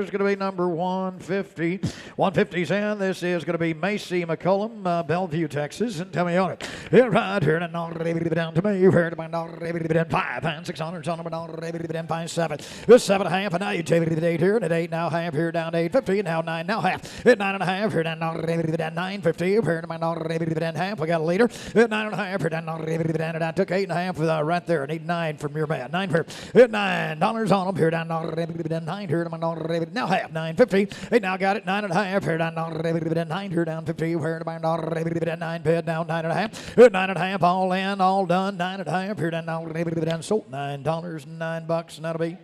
Here's going to be number 150. 150's in. This is going to be Macy McCullum, Bellevue, Texas. And tell me on it. Here, right here, and down to me. Heard my $5 and 600 on $5 7. This 7.5, and now you take it to the 8 here, and at 8 now half here down to 8.50, and now 9 now half. At 9.5 here down 9.50. Heard my half. We got a leader. At 9.5 here down and I took 8.5 right there. I need 9 from your man. 9 here. At $9 on them here down 9 here. Now half 9.50. Hey, now got it 9.5 here down 9 here down 50. Here to my 9 bid now 9.5. 9.5 all in, all done. 9.5 here down sold $9 and $9, and that'll be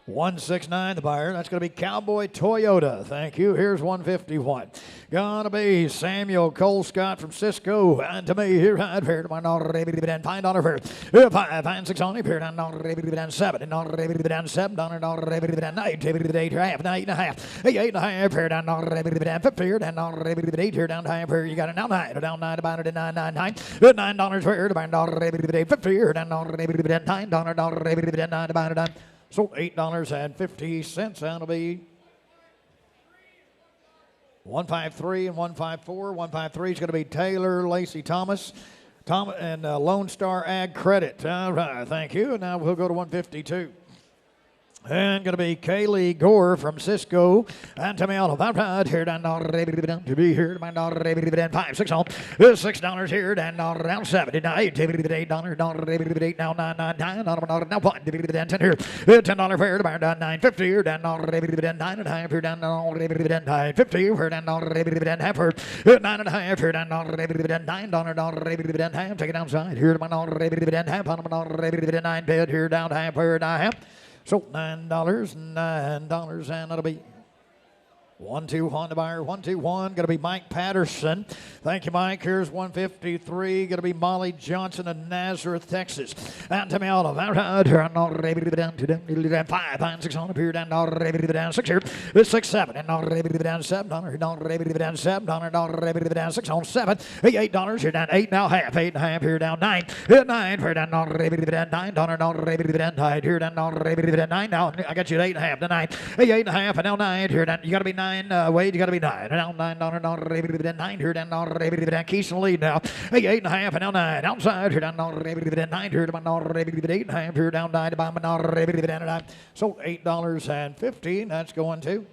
169, the buyer. That's going to be Cowboy Toyota. Thank you. Here's 151. Gonna be Samuel Colescott from Cisco. And to me, here, I'd hear to my $5 for 5 and 6 on it. Here down $7. $7 $9. 8 half, 9.5. 8.5. Here down 50. Here down 8. Here down half. Here you got it now 9. Down 9 about it at 9.99. $9 for here to my $50. Here down $9. 9 about it. So $8.50. That'll be 153 and 154. 153 is going to be Taylor Lacey Thomas. And Lone Star Ag Credit. All right, thank you. And now we'll go to 152. And going to be Kaylee Gore from Cisco. And to me, all of that right here down to be here. My $5, 6 on. $6 here down 7. Now $8. $8 now 9.99. Now what? 10 here. $10 fair to buy down 9.50 here down 9.5 here down 9.50 here down half here 9.5 here down $9 half. Take it downside here to my half on my 9 bid here down half here down half. So $9, and that'll be 1-2 Honda buyer, 1-2-1. Going to be Mike Patterson. Thank you, Mike. Here's 153. Going to be Molly Johnson of Nazareth, Texas. And to me, all of that. Down 5 and 6 on up here down 6 here. This 6 7 and $7. $7 6 on 7. $8 here down 8 now half. 8.5 here down 9. 9 here down $9 here down 9 now. I got you at 8.5 to 9. 8.5 and now 9 here down. You got to be 9. Wade, you got to be 9. Now $9 here down Keys in the lead now. 8.5 and now 9. Outside here down 9 here to my 8.5 here down 9 to my 9. So $8.50. That's going to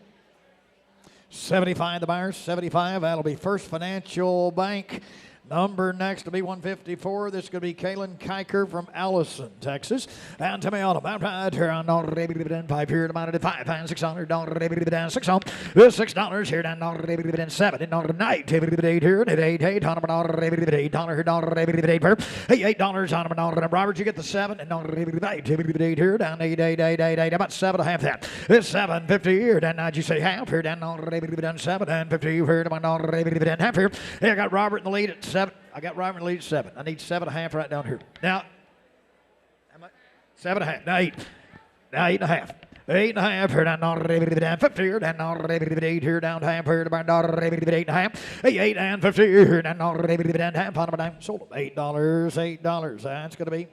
75. The buyers 75. That'll be First Financial Bank. Number next to be 154. This is going to be Kaylin Kiker from Allison, Texas. And to me, all about right here on $5 here to mine at 5 and 600 $6 on. This $6 here down 7 and $8 here and $8 on $8 per. $8 on Robert, you get the 7 and $8 here down 8 about 7.5 that. This 7.50 here down now you say half here down 7 and 50 here to my half here. Here I got Robert in the lead at 7. I got Robert in the lead at 7. I need 7.5 right down here. Now, how much? 7.5. Now 8. Now 8.5. 8.5 here down 50 here down 8 here down half here about 8.5. 8 and 50 here down half on about sold $8. $8. That's going to be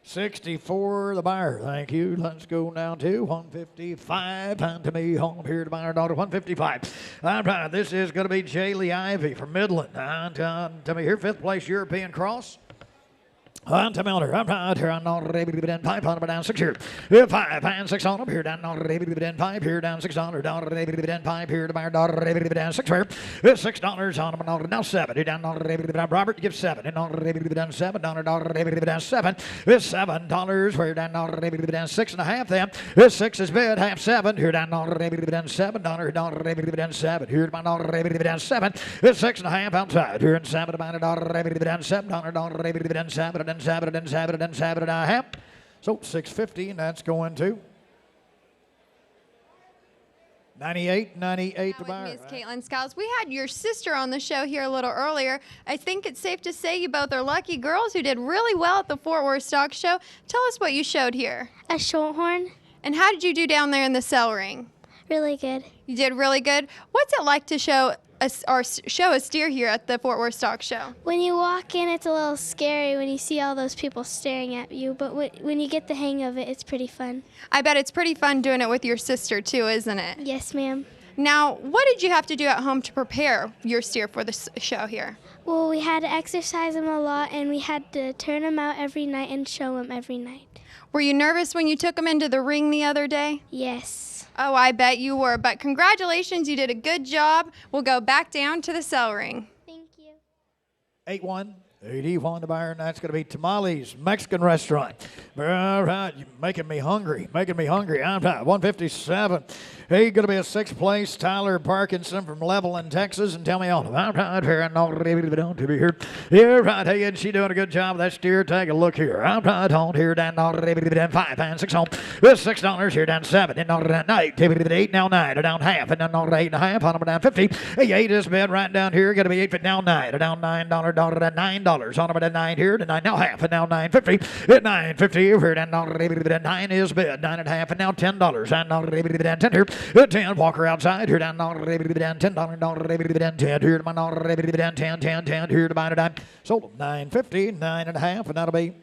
64, the buyer. Thank you. Let's go down to 155. And to me, home here to buyer daughter 155. All right, this is going to be Jaylee Ivy from Midland. And to me here, 5th place European Cross. On to Miller. I'm right here on $5 on down 6 here. 5 and 6 on up here down 5 here down $6 down 5 here to buy down 6 here. $6 on them now 7 down Robert give 7 and down 7 down 7. This $7 where down 6.5 then. This 6 is bid half 7 here down $7 down 7 here down 7. This 6.5 outside here and 7 about down 7 down 7 and 7 and a half. So 650, and that's going to 98 to buy. Miss Caitlin Skiles. We had your sister on the show here a little earlier. I think it's safe to say you both are lucky girls who did really well at the Fort Worth Stock Show. Tell us what you showed here. A shorthorn. And how did you do down there in the cell ring? Really good. You did really good. What's it like to show show a steer here at the Fort Worth Stock Show? When you walk in, it's a little scary when you see all those people staring at you, but when you get the hang of it, it's pretty fun. I bet it's pretty fun doing it with your sister too, isn't it? Yes, ma'am. Now, what did you have to do at home to prepare your steer for the show here? Well, we had to exercise them a lot, and we had to turn them out every night and show them every night. Were you nervous when you took them into the ring the other day? Yes. Oh, I bet you were. But congratulations, you did a good job. We'll go back down to the cell ring. Thank you. 81 to Byron. That's going to be Tamales Mexican Restaurant. All right, you're making me hungry. I'm 157. Hey, going to be a sixth place, Tyler Parkinson from Levelland, Texas. And tell me all about here and all to be here. Yeah, right. Hey, and she doing a good job. That steer. Take a look here. I'm right on here down all down 5 and 6 on. This $6 here down 7 and all down 8. 8 now 9 down half and then all 8.5 on down 50. Hey, 8 is bed right down here. Going to be 8 now 9 down $9 on about 9 here to 9 now half and now 9.50 at 9.50 here and now 9 is bid 9.5 and now $10 and now 10 here at 10 Walker outside here down $10 $10 here to my 10 here to buy it dime sold 9.50 9.5 and that'll be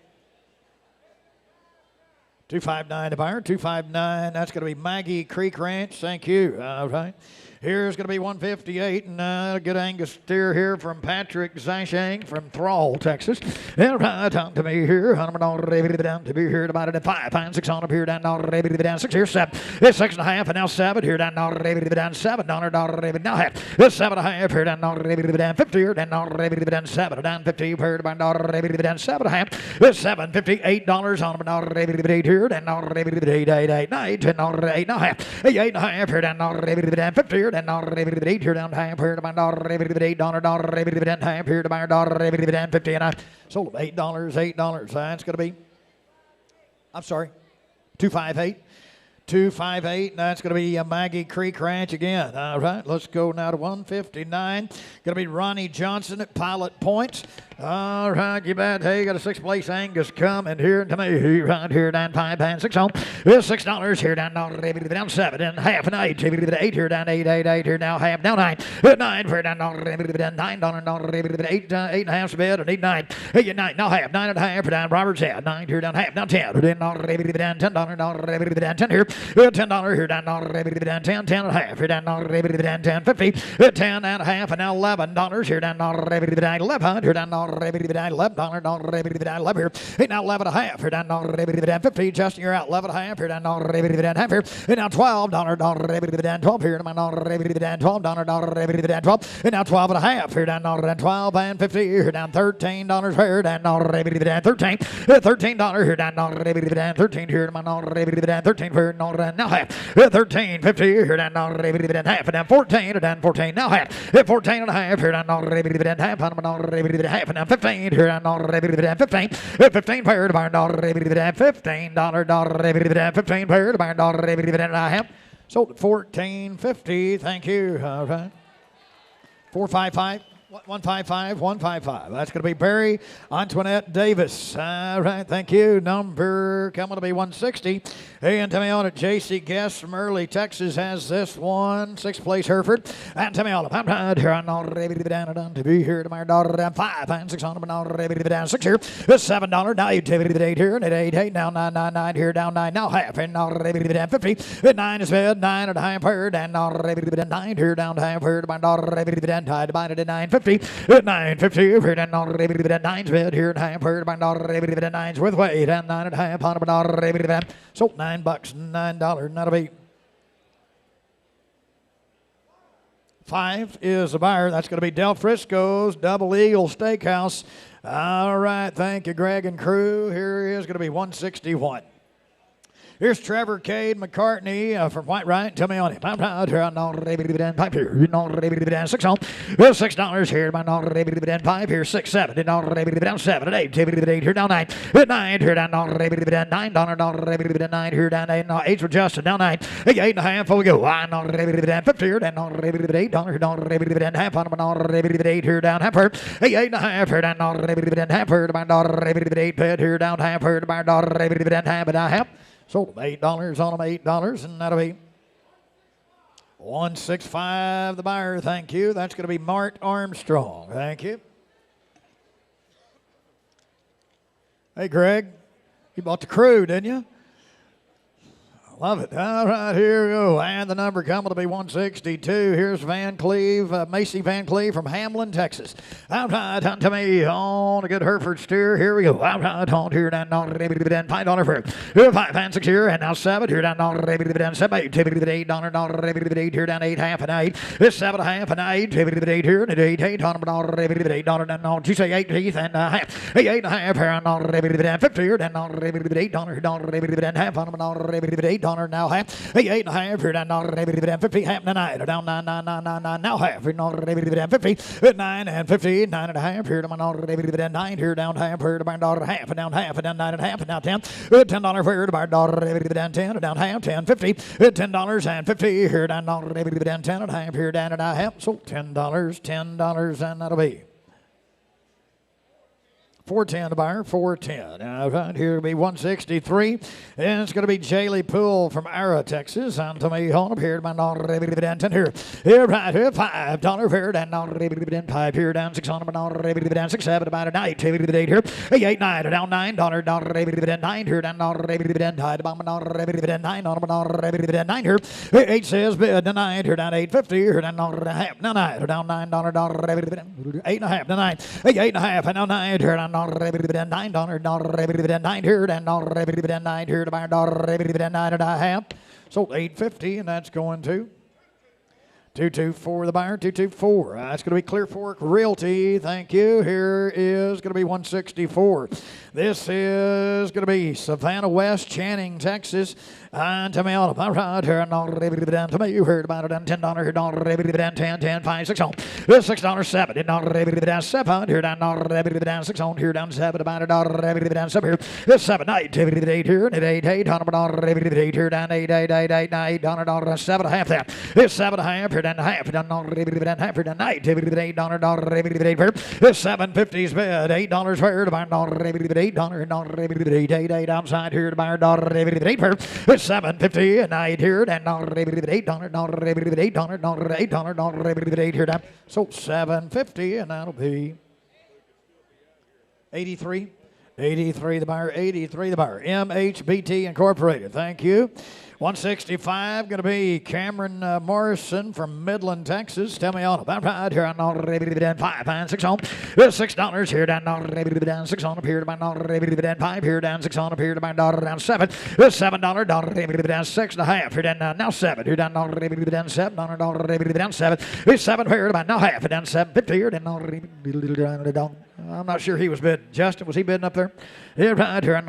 259 to buyer 259. That's going to be Maggie Creek Ranch. Thank you. All right. Here's going to be 158, and a good Angus steer here from Patrick Zashang from Thrall, Texas. And right on to me here. I'm down to be here about at 5 and 6 on up here down 6 here 7. It's 6.5 and now 7 here down $7 now half. It's 7.5 here down 50 here down 7 down 50 here down 7.5. It's $7.58 on about $8 here down 8 now half. 8.5 here down 50 here. And $8 here down half here to my $8 half here to my $50 and I sold them $8. That's going to be, I'm sorry, 258. 258. That's going to be Maggie Creek Ranch again. All right, let's go now to 159. Going to be Ronnie Johnson at Pilot Points. All right, you bet. Hey, got a sixth place Angus coming here to me. Right here down 5 and 6 on. It's $6 here down 7 and half and 8. 8 here down 8 here now half now 9. 9 here down $9 8 and a half bed and 8 9. 8 9 now half 9 and a half down Robert's head 9 here down half now 10 down $10 10 here. $10 here down 10 10 and a half here down 10 50 10 and a half and now $11 here down 11 here down $11 here. Hey, now 11 and a half here down 50. Justin, you're out 11 and a half here down half here. And now $12 12 here to my $12 12 and now 12 and a half here down 12 and 50 here down $13 here down 13 $13 here down 13 here to my 13 here now half 13.50 here down half and down 14 now half 14 and a half here down half and half and down 15 here down 15 15 pair to buy $15 15 pair to buy and a half sold at $14.50. Thank you. All right. 455. 155. That's going to be Barry Antoinette Davis. All right, thank you. Number coming to be 160. Hey, and tell me on it, J.C. Guest from Early, Texas has this one. Sixth place, Hereford. And tell me all about it. Here on down to be here to my daughter down 5 and 6 on down 6 here. It's $7 now. You take it 8 here and at 8 now 9 here down 9 now half and down 50. At 9 is bed 9 and a half here down 9 here down half here to my daughter divided at 9.50. At 9.50 here down 9's bed here and half here to my daughter 9's worth weight and 9 and a half on my daughter sold $9 $9 that'll be 5 is a buyer. That's going to be Del Frisco's Double Eagle Steakhouse. All right, thank you, Greg and crew. Here is going to be 161. Here's Trevor Cade McCartney from White Right. Tell me on it. I'm out here on pipe here. $6 on. Well, $6 here. My $5 here. 6 7 down 7 and 8. 8 here down 9. 9 here down $9 9 here down 8. 8 for Justin down 9. 8 and a half. We go. I 50 here down $8 half on 8 here down half here. 8 and a half here down half here to my daughter 8 bed here down half here to my daughter half and a half. Sold them $8 on them $8 and that'll be 165 the buyer, thank you. That's going to be Mart Armstrong, thank you. Hey, Greg, you bought the crew, didn't you? Love it. All right, here we go. And the number coming to be 162. Here's Van Cleve, Macy Van Cleve from Hamlin, Texas. All right, on to me on a good Hereford steer. Here we go. All right, on here down on $5 for 5 and 6 here, and now 7 here down on $7 $8 here down 8 half and 8. This 7 half and 8 here and 8 on $8 down on. You say 8 teeth and a half. 8 and a half here on 50 here down on $8 half on $8 now half. 8 and a half here down 50 half and 9 down 9 now half here down 50 9 and 50 9 and a half here down 9 here down half here down half and down 9 and a half and now 10 $10 for down 10 down half 10 50 $10 and 50 here down 10 and a half here down and a half, so $10 and that'll be 410 to buyer, 410. Now, right here will be 163. And it's going to be Jaylee Poole from Ara, Texas. On to me, hold up here, my $10 here. Here, right here, $5 here, down $5 here, down 6 on down 6, 7 about a night. $8 here, 8, 9, down $9, 9 here, down $9 on 9 here. 8 says bid, 9 here, down 8.50 here, down $9, now 9, down $9, 8 and a half, now 9, 8 and a half, and now 9 here, down $9 here, and $9 here to buy $9 and a half. So $8.50, and that's going to 224 the buyer, 224. That's going to be Clear Fork Realty. Thank you. Here is going to be 164. This is going to be Savannah West, Channing, Texas. And to me, all right here, and to me, you heard about it. $10 here, 10, 5, 6 on. This $6, 7. $7 here, down 6 on here, down 7 about $1 7 here. This 7, 8 here, and 8 here, down 8 $8 7 and a half there. This 7 and a half here, down half, down half here, down 8 $8 this 750's bid, $8 fair to buy $8 outside here to buy $8 this 750 and 8 here, and $8 here down. So 750, and that'll be 83. 83 the buyer, 83 the buyer. MHBT Incorporated, thank you. 165 going to be Cameron Morrison from Midland, Texas. Tell me all about right here on 5 and 6 on. This $6 here down 6 on up here to buy 5 here down 6 on up here to buy down 7. This $7 down 6 and a half here down now 7 here down 7 down 7. This 7 here to buy now half down 7.50 here down. I'm not sure he was bidding. Justin, was he bidding up there? Yeah, right here in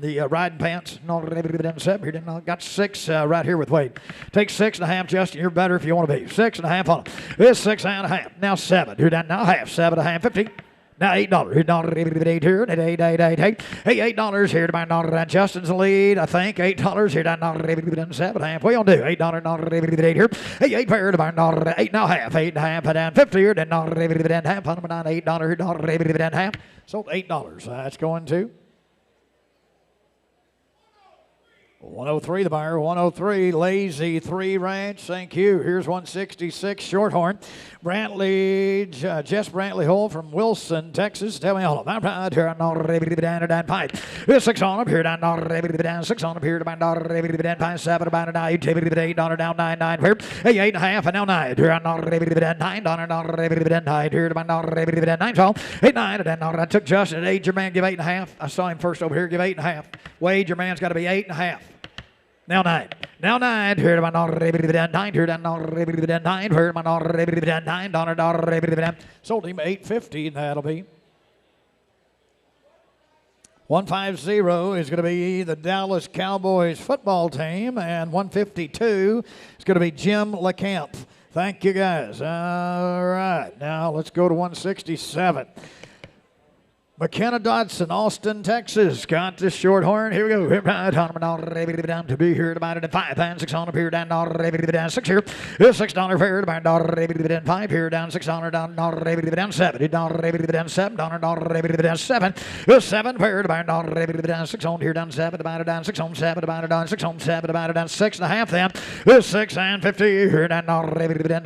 the riding pants. Got 6 right here with Wade. Take 6 and a half, Justin. You're better if you want to be. 6 and a half on him. This 6 and a half. Now 7. Here down now half. 7 and a half. 50. Now $8. Here $8 here. $8 here to buy Justin's lead. I think $8 here down 7 half. What you gonna do? $8 here. 8 pair to buy 8 now half. 8 and a half down 50 here. Then half on them $8 here half. So $8. That's going to 103 the buyer, 103 Lazy 3 Ranch, thank you. Here's 166 Shorthorn. Jess Brantley Hole from Wilson, Texas. Tell me all about right here down 5. This 6 on up here down 6 on up here to buy down 5 7 about $8 down 9 here. 8 and a half and now 9 here on $9 here to buy down 9 so 8 9 and I took Justin at 8. Your man give 8 and a half. I saw him first over here give 8 and a half. Wade, your man's got to be 8 and a half. Now 9. Now 9. Here to my $9 here down $9 here my $9 sold him $8.50, and that'll be 150 is going to be the Dallas Cowboys football team, and 152 is going to be Jim LeCamp. Thank you, guys. All right, now let's go to 167. McKenna Dodson, Austin, Texas, got this short horn. Here we go. Here, right on down to be here about it at 5 and 6 on up here down down 6 here. $6 fair about down 5 here down 6 on down down 7 down 7 down 7 7 fair about down 6 on here down 7 about down 6 on 7 about down 6 on 7 about down 6 and a half then 6 and 50 here down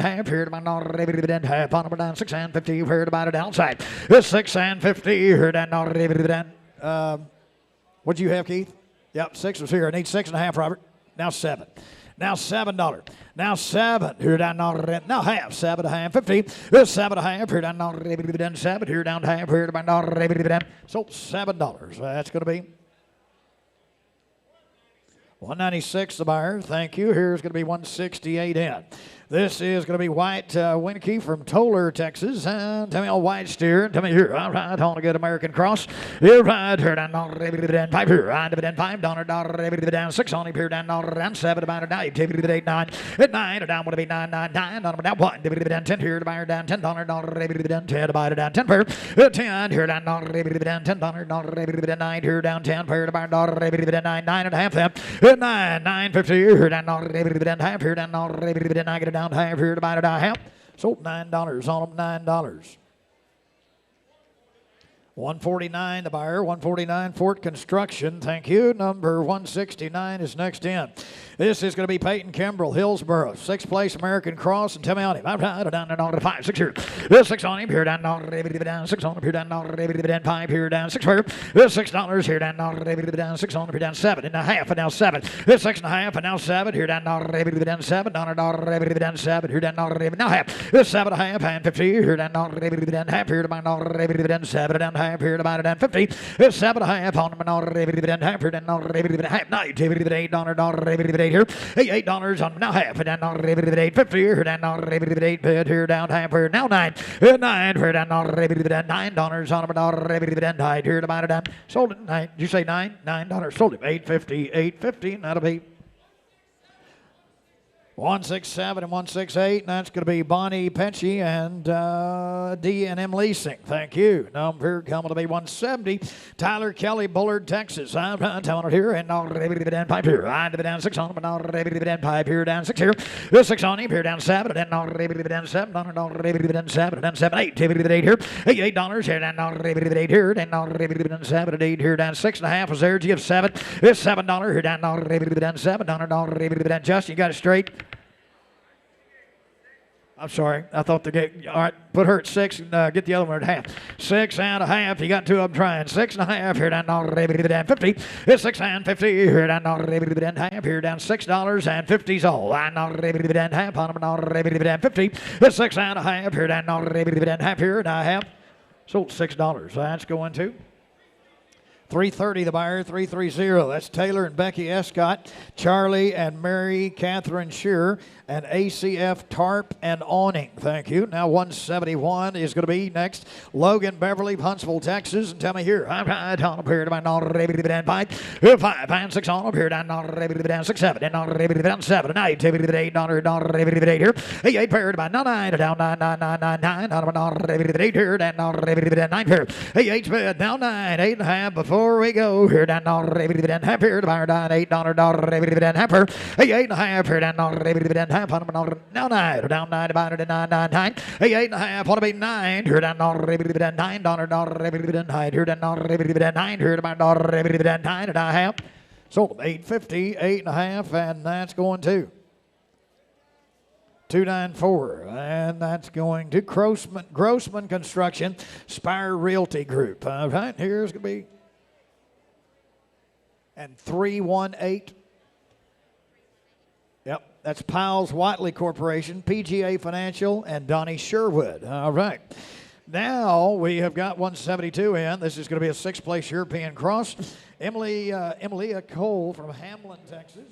half here about half on down 6 and 50 here about it outside 6 and 50 here. What'd you have, Keith? Yep, 6 was here. I need 6 and a half, Robert. Now 7. Now $7. Now 7. Here down now half. 7 and a half. 50. This 7 and a half. Here down 7. Here down half. Here down. So $7. That's going to be $196 the buyer. Thank you. Here's going to be $168 in. This is going to be White Winnicky from Toller, Texas. Tell me all white steer. Tell me here. All right, on a good American cross. Here, right here down 5 here. Right dividend $5 down 6 on him here down 7 about it now. 8 9 at 9 down would be 9 on down 1 dividend 10 here to buy down $10 dividend 10 divided down 10 pair 10 here down $10 dividend 9 here down 10 pair to buy dividend 9 9 and a half them 9.50 here down dividend half here down dividend I get it down half here to buy it half. Sold $9 on them, $9. $149 the buyer, $149 Fort Construction. Thank you. Number 169 is next in. This is going to be Peyton Kimbrell, Hillsboro, 6th place American Cross. And tell me on him. I'm down to 5, 6 here. This 6 on him here down 6 on him here down 5 here down 6 here. This $6 here down 6 on him here down 7 and a half and now 7. This 6 and a half and now 7 here down 7 down 7 here down now half. This 7 and a half and 50 here down half here to 7 down half here to down 50. This 7 and a half on them half here down half night $8 here. $8 on now half and down $8.50 here down $8 here down half here now 9 here down $9 on them $9 here to buy it down. Sold it 9. Did you say $9? Sold it $8.50. That'll be 167 and 168, and that's going to be Bonnie Penchie and D&M Leasing. Thank you. Number coming to be 170. Tyler Kelly, Bullard, Texas. I'm telling it here, and pipe here. I down 6 on him, and pipe here down 6 here. This 6 on him here down 7, and down 7, down 7, down 7, 8 here. $8 here down 8 here, down 7 and 8 here down 6 and a half was there. You have 7. This $7 here down 7, Justin, you got it straight. I'm sorry. I thought the gate. All right, put her at 6 and get the other one at half. 6 and a half. You got 2 of them trying. 6 and a half here down 50. It's 6 and 50 here down half here down $6 and 50's all. Half on them 50. It's 6 and a half here down half here and a half. Sold $6. That's going to 330 the buyer, 330. That's Taylor and Becky Escott, Charlie and Mary Catherine Shearer, and ACF Tarp and Awning. Thank you. Now 171 is going to be next. Logan Beverly, Huntsville, Texas. And tell me here. I'm right on up here to my $5 and 6 on up here down 6 7 down 7 and 8 $8 here. 8 pair to my 9 down 9 on 8 here down 9 pair. 8 bid down 9 8 and a half before we go here down half here to buy down $8 half here. 8 and a half here down half on them now 9 down 9 about it 9 8 and a half want to be 9 here down $9 here down 9 here to buy 9 and a half. Sold them $8.50, 8 and a half, and that's going to 294, and that's going to Grossman Construction, Spire Realty Group. All right, here's going to be and 318. Yep, that's Piles Whiteley Corporation, PGA Financial, and Donnie Sherwood. All right. Now we have got 172 in. This is going to be a 6th place European cross. Emilia Cole from Hamlin, Texas.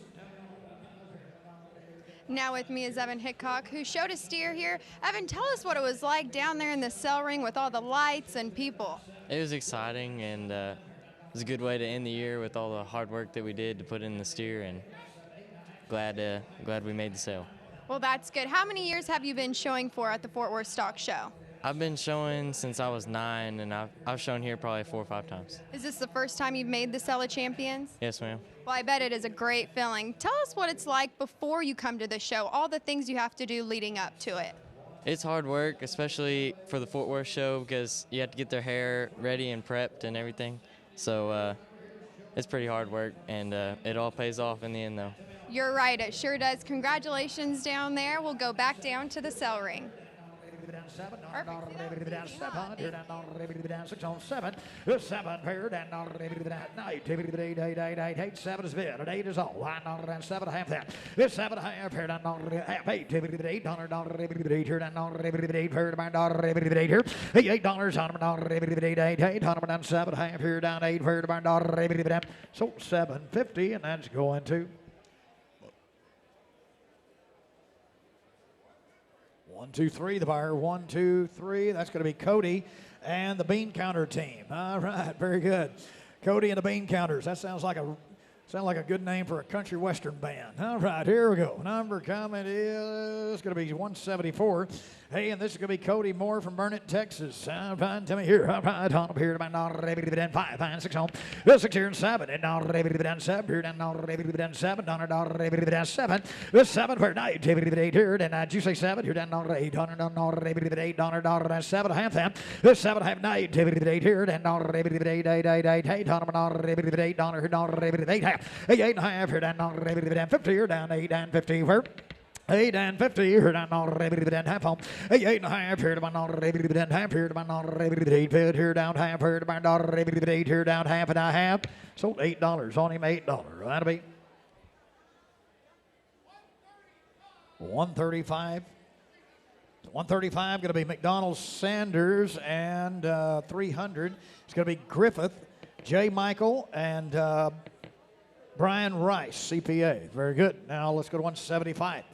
Now with me is Evan Hickok, who showed a steer here. Evan, tell us what it was like down there in the cell ring with all the lights and people. It was exciting, and it was a good way to end the year with all the hard work that we did to put in the steer, and glad we made the sale. Well, that's good. How many years have you been showing for at the Fort Worth Stock Show? I've been showing since I was 9, and I've shown here probably 4 or 5 times. Is this the first time you've made the Cell of Champions? Yes, ma'am. Well, I bet it is a great feeling. Tell us what it's like before you come to the show, all the things you have to do leading up to it. It's hard work, especially for the Fort Worth show, because you have to get their hair ready and prepped and everything. So it's pretty hard work, and it all pays off in the end, though. You're right, it sure does. Congratulations down there. We'll go back down to the cell ring. Seven, six on seven, seven paired and night. 8 7 is bid, and 8 is all. 7 half that. This 7 half paired and half 8. $8 here and $8 paired by $8 here. $8 on $8 7 half here down 8 paired by $8. So $7.50, and that's going to 1, 2, 3, the buyer. 1, 2, 3. That's going to be Cody and the Bean Counter team. All right, very good. Cody and the Bean Counters. That sounds like a good name for a country western band. All right, here we go. Number coming is going to be 174. Hey, and this is going to be Cody Moore from Burnett, Texas. All right, tell me here. All right, on up here to my 5 and 6 home. 6 here and 7 and 7 here and 7 $7. This 7 for night. 8 here and did you say 7 here down $8 $8 7 half that. This 7 half night. 8 here and $8 half. 8 and a half here down 50 here down 8 and 50 for 8 and 50 here down half home. 8 and a half here to my half here to my 8 here down half here to my 8 here down half and a half. Sold $8 on him. $8. That'll be 135. 135 going to be McDonald Sanders, and 300 it's going to be Griffith, J. Michael, and Brian Rice, CPA. Very good. Now let's go to 175.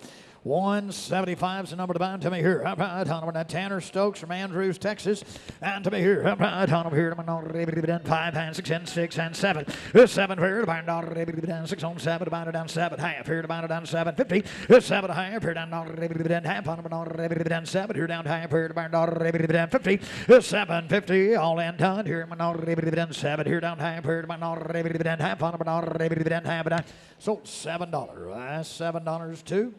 175 is the number to bind to me here. All right, on Tanner Stokes from Andrews, Texas. And to me here. All right, on here to my 5 and 6 and 6 and 7. This 7 here to bind down 6 on 7 to bind it down 7 half. Here to bind it down 750. This 7 half here down half on 7 here down half here to bind down 50. This 750 all in done here my 7 here down half here to my half on half. Sold $7. That's $7 too.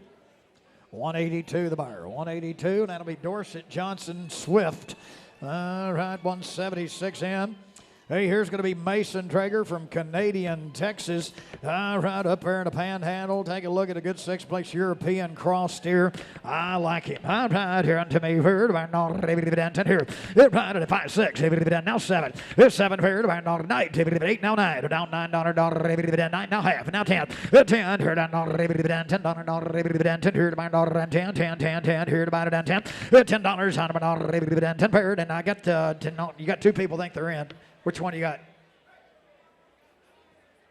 182 the buyer. 182, and that'll be Dorset Johnson Swift. All right, 176 in. Hey, here's going to be Mason Traeger from Canadian, Texas. All right, up there in the Panhandle. Take a look at a good 6th-place European cross steer. I like him. All right, here unto me. Here, here. Right at 5, 6. Now 7. This 7 here. Right 9. 8 now 9. Down $9. 9 now half. Now 10. 10 here. Down $10. 10 here. About 10. 10 here. About down 10. $10 on about 10 paired. And I got 10. You got 2 people think they're in. Which one you got?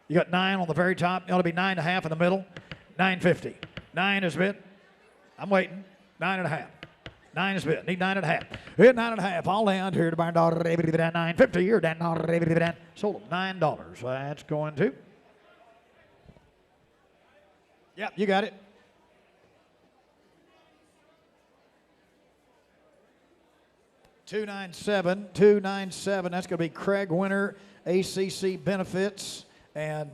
You got 9 on the very top. It ought to be 9.5 in the middle. 9.50. 9 is bid. I'm waiting. 9.5. 9 is bid. Need 9.5. Hit 9.5. All down here to buy $9.50. You're down $9. Sold $9. That's going to. Yep, you got it. $297. That's going to be Craig Winter, ACC Benefits, and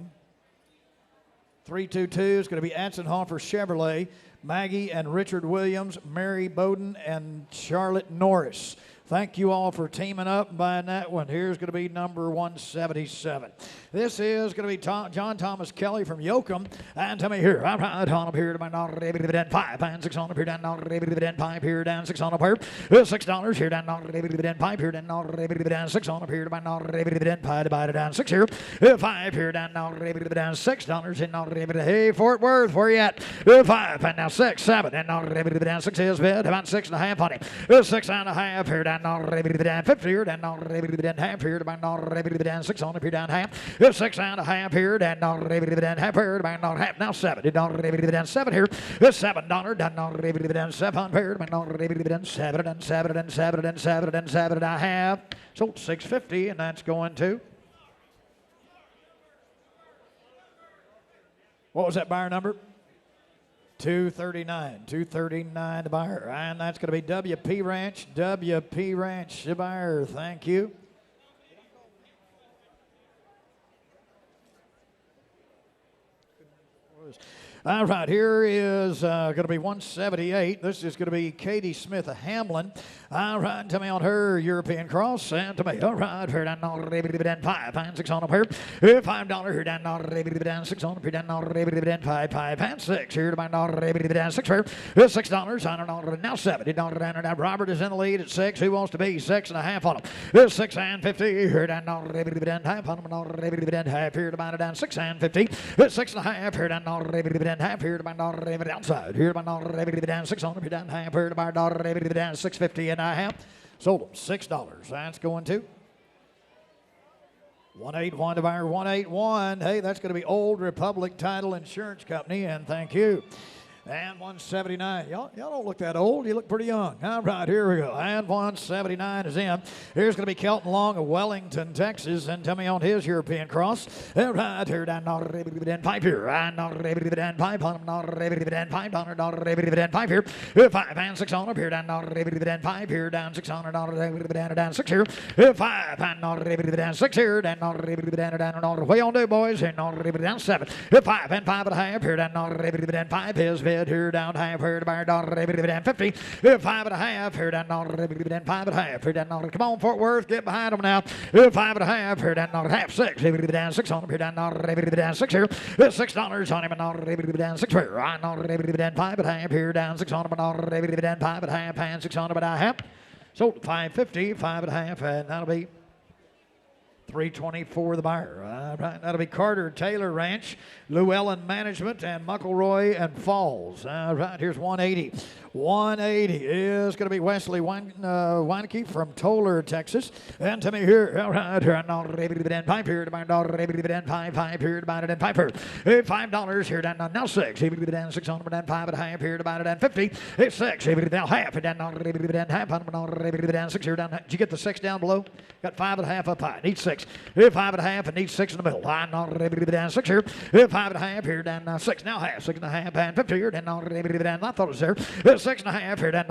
322 is going to be Atzenhofer Chevrolet, Maggie and Richard Williams, Mary Bowden, and Charlotte Norris. Thank you all for teaming up and buying that one. Here's going to be number 177. This is going to be John Thomas Kelly from Yoakum. And tell me here. I'm right on up here to my 5 and 6 on up here down 5 here down 6 on up here. $6 here down 5 here down 6 on up here to my 5 divided down 6 here. 5 here down $6 in hey Fort Worth, where you at? 5 and now 6, 7 and down 6 is bid about 6.5 on him. 6.5 here down 50 here down half here down 6 on up here down half. 6.5 here down half here down half now 7 down 7 here. $7 down 7 here down 7 and a half. Sold $6.50, and that's going to. What was that buyer number? 239 the buyer. And that's going to be WP Ranch, the buyer. Thank you. All right, here is going to be 178. This is going to be Katie Smith of Hamlin. All right, tell me on her European cross. And to me, all right, her down $5 and 6 on up here. $5 here down $6 on up here down $5 and 6 here to $6 here. $6 on now $70 down now. Robert is in the lead at 6. Who wants to be 6.5 on him? $6 and 50 here down half on him half here to down 6 and 50. 6.5 here down half here to outside here to down 6 on him here down half here to down 6.50 and a half. Sold them $6. That's going to 181 to buyer 181. Hey, that's going to be Old Republic Title Insurance Company, and thank you. And 179. Y'all don't look that old. You look pretty young. All right, here we go. And 179 is in. Here's going to be Kelton Long of Wellington, Texas. And tell me on his European cross. All right, here down $5 here. And $5 on him. $5 here. 5 and 6 on up here. Down $5 here. Down 6 on down 6 here. 5 and 6 here. Down way on do, boys. And down 7. 5 and 5.5 here. Down 5 is here down half here to buy down 50. 5.5 here down 5.5 here down. Come on, Fort Worth, get behind them now. 5.5 here down half 6. Down 6 on him here down 6 here. $6 on him and down 6 here. I down 5.5 here down 6 on him and down 5.5 and 6 on him and a half. Sold 5.50, 5.5, and that'll be $324 the buyer. All right, that'll be Carter Taylor Ranch, Llewellyn Management, and McElroy and Falls. All right, here's 180. 180 is going to be Wesley Weineke from Toller, Texas. And to me here, all right, here on $5 here to buy $5 here to buy it and $5 here. $5 here down now 6. Down 6 on down 5.5 here to buy it and 50. It's 6. Now half down half on down 6 here down. Did you get the 6 down below? Got 5.5 up high. Need 6. 5.5 and need 6 in the middle. Down 6 here. 5.5 here down 6. Now half 6.5 and 50 here down. I thought it was there. 6.5 here down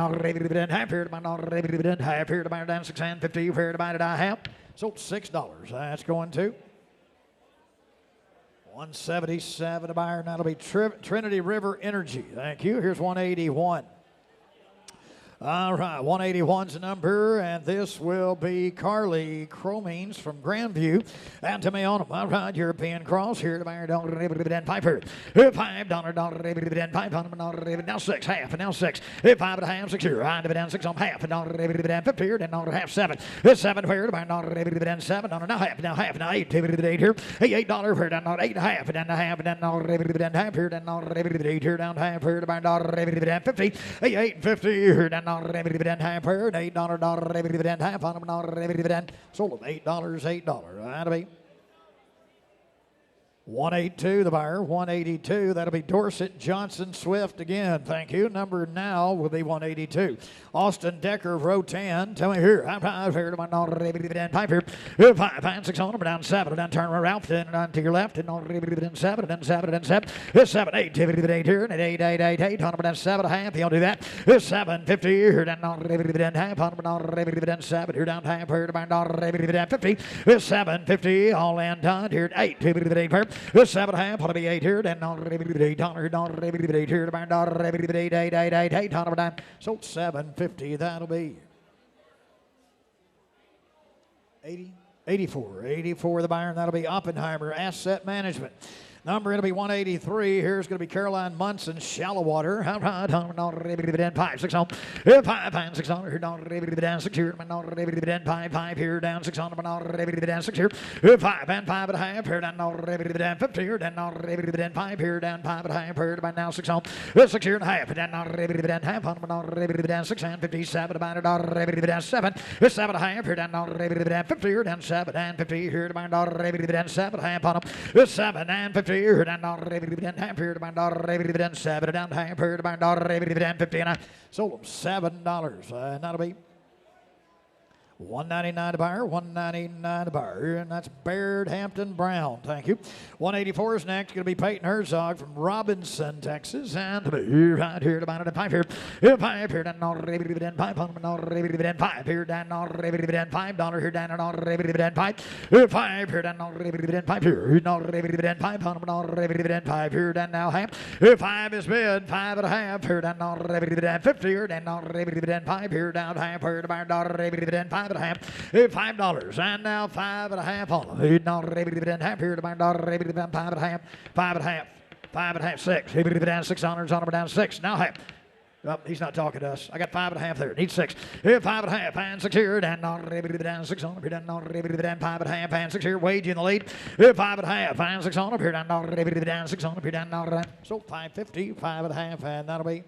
half here to half here to buy down 6 and 50 here to buy it half. Sold $6. That's going to 177 to buyer, and that'll be Trinity River Energy. Thank you. Here's 181. All right, 181's the number, and this will be Carly Cromines from Grandview. And to me on them. All right, European cross here to buy $5 here. $5 now 6 half and now 6. 5.5 6 here. I down 6 on half and $50 here. Then half 7. 7 here to buy $7 now half now 8 here. $8 here down 8.5 and half and half here down 8 here down half here to buy $50. 8.50 here down half here and $8 half on them. Sold them $8. That'll be 182 the buyer, 182. That'll be Dorset Johnson Swift again. Thank you. Number now will be 182. Austin Decker of row 10. Tell me here. I'm here to my $5 here. 5 and 6 on them. Down 7. Down turn around. Down to your left. And then 7. Then 7. Then 7. 7. 8. 8 here. And 8 on them. Down 7.5. He'll do that. 7.50 here. Down half on them. Down 7 here. Down half here to my $50. 7.50 all in done here. 8. 8 this 7.5 ought to be 8 here. Then $8 here to buy $8. So 7.50. That'll be 84 the buyer, and that'll be Oppenheimer Asset Management. Number going to be 183. Here's going to be Caroline Munson, Shallow Water. 5 6 on. 5 and 6 on. Here down 6 here. 5 here down 6 on. Down 6 here. 5 and 5.5 here down 50 here. Down 5 here down 5.5 here by now 6 on. 6 here and a half. Down half on. Down 6 and 57 about down 7. 7.5 here down 50 here. Down 7 and 50 here to by down 7 half on them. 7 and 50. Here down half here to my $7 down half here to my $50, and I sold them $7, and that'll be $199 to buyer, $199 to buyer, and that's Baird Hampton Brown. Thank you. 184 is next. Going to be Peyton Herzog from Robinson, Texas, and right here to buy it at 5 here. 5 here down on $5, $5 here down on $5 here down on $5 here down on $5 here $5 here down now half. 5 is bid, 5 and a half here down on $50 here down on $5 here down half here to buy $5 and a half, $5, and now 5 and a half on them. Half here to buy $5 and a half, 5 and a half, 5 and a half, 6. Down 600s on them down 6. Now half. Oh, he's not talking to us. I got 5 and a half there. Need 6. 5 and a half and 6 here. Down 6 on them. Down 5 and a half and 6 here. Wage in the lead. 5 and a half and 6 on them. Here down 6 on them. Down so 550, 5 and a half, and that'll be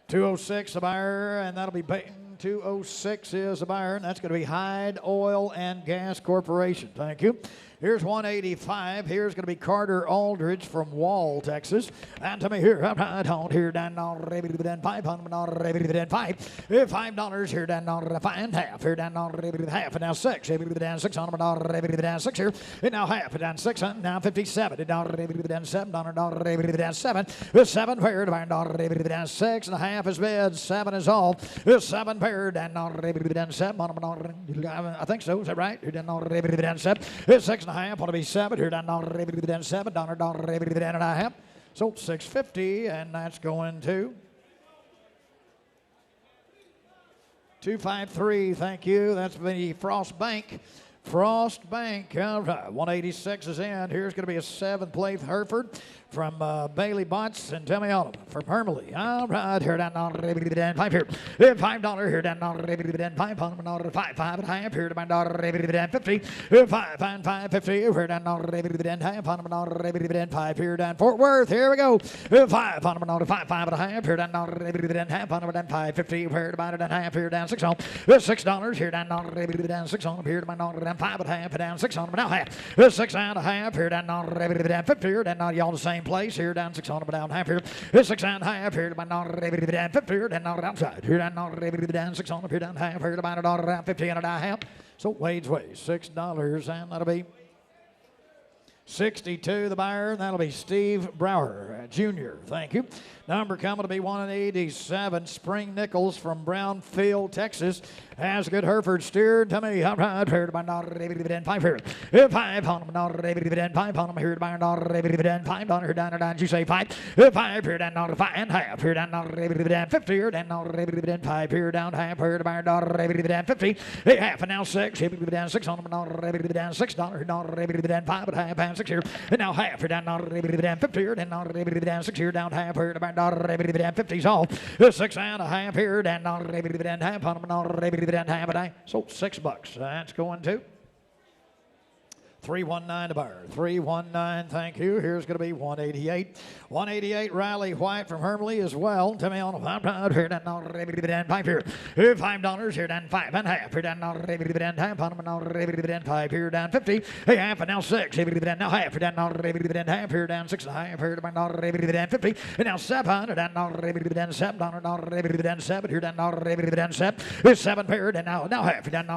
206 the buyer, and that'll be Peyton. 206 is the buyer, and that's going to be Hyde Oil and Gas Corporation. Thank you. Here's 185. Here's going to be Carter Aldridge from Wall, Texas. And to me here, I'm here down on $5, $5 here down on 5 and half. Here down on half, and now 6. Down 6 on down 6 here. And now half, down 6, now 57. Down $7, 7. 7 pair down 6 and a half is bid. 7 is all. 7 pair down 7. I think so. Is that right? Here down 7. 6 and a half. Want to be 7 here down $7. $1 and a half. So 650, and that's going to 253. Thank you. That's the Frost Bank. Frost Bank. All right. 186 is in. Here's going to be a 7th place Hereford from Bailey Botts and Timmy Autumn from Hermley. All right, here down on $5 here. $5 here down on $5, $5 and a half here to my $50. 5 and 550 here down on half on $5 here down Fort Worth. Here we go. 5 on $5 and a half here down on half on $550 here to buy it and half here down 6 on $6 here down on 6 on here to my $5 and a half down 6 on now half 6 and a half here down on 50 here down on y'all the same place here down 6 on down half here 6 and a half here to my down 50 here down on outside here down on down 6 on here down half here to my down 50 and a half. So Wade's way $6, and that'll be 62 the buyer. That'll be Steve Brower Jr. Thank you. Number coming to be 187. Spring Nichols from Brownfield, Texas. Has good Hereford steered to me. All right, here to buy $5 here. 5 on them, $5 on them here to buy $5 here down down. You say 5. 5 here down 5 and half here down 50 here down 5 here down half here to buy $50. Half and now 6. Down 6 on them down $6 down 5 and half and 6 here. And now half here down 50 here down 6 here down half here to buy $50's all. 6 and a half here down half on them half a day. So $6. That's going to 319 to buyer. 319, thank you. Here's going to be 188. 188, Riley White from Hermley as well. Tell me on a $5 here down $5 here. $5 here down 5 and half. Here down half on them 5 here down 50. Half and now 6. Now half here down half here down 6 and a half here down 50. And now 7 down $7 7 here down 7. 7 pair and now half down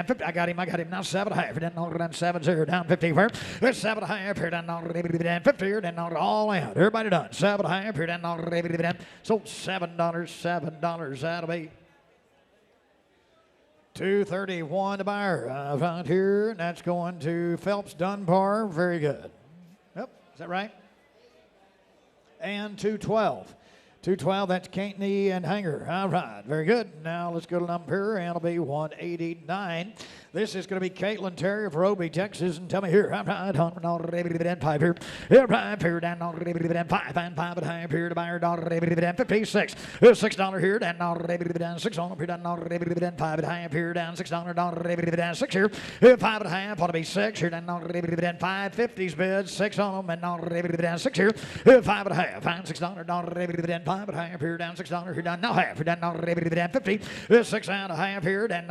50. I got him now 7 and a half down 7 0 down 50 where 7 and a half here down 50 here down all out. Everybody done 7 and a half here down so $7 that'll be 231 to buyer right here, and that's going to Phelps Dunbar. Very good. Yep, is that right? And 212. 212, that's Cankney and Hanger. All right, very good. Now let's go to number, and it'll be 189. This is going to be Caitlin Terry of Roby, Texas. And tell me here, all right, 5 here. Right here down 5 and 5 and a half here to buy her 56. $6 here down 6 on here down 5 and a half here down $6 down 6 here. 5 and a half ought to be 6 here down 550's bid 6 on them and down 6 here. 5 and a half and $6 5 and a half here down $6 here down now half here down 50. 6 and a half here down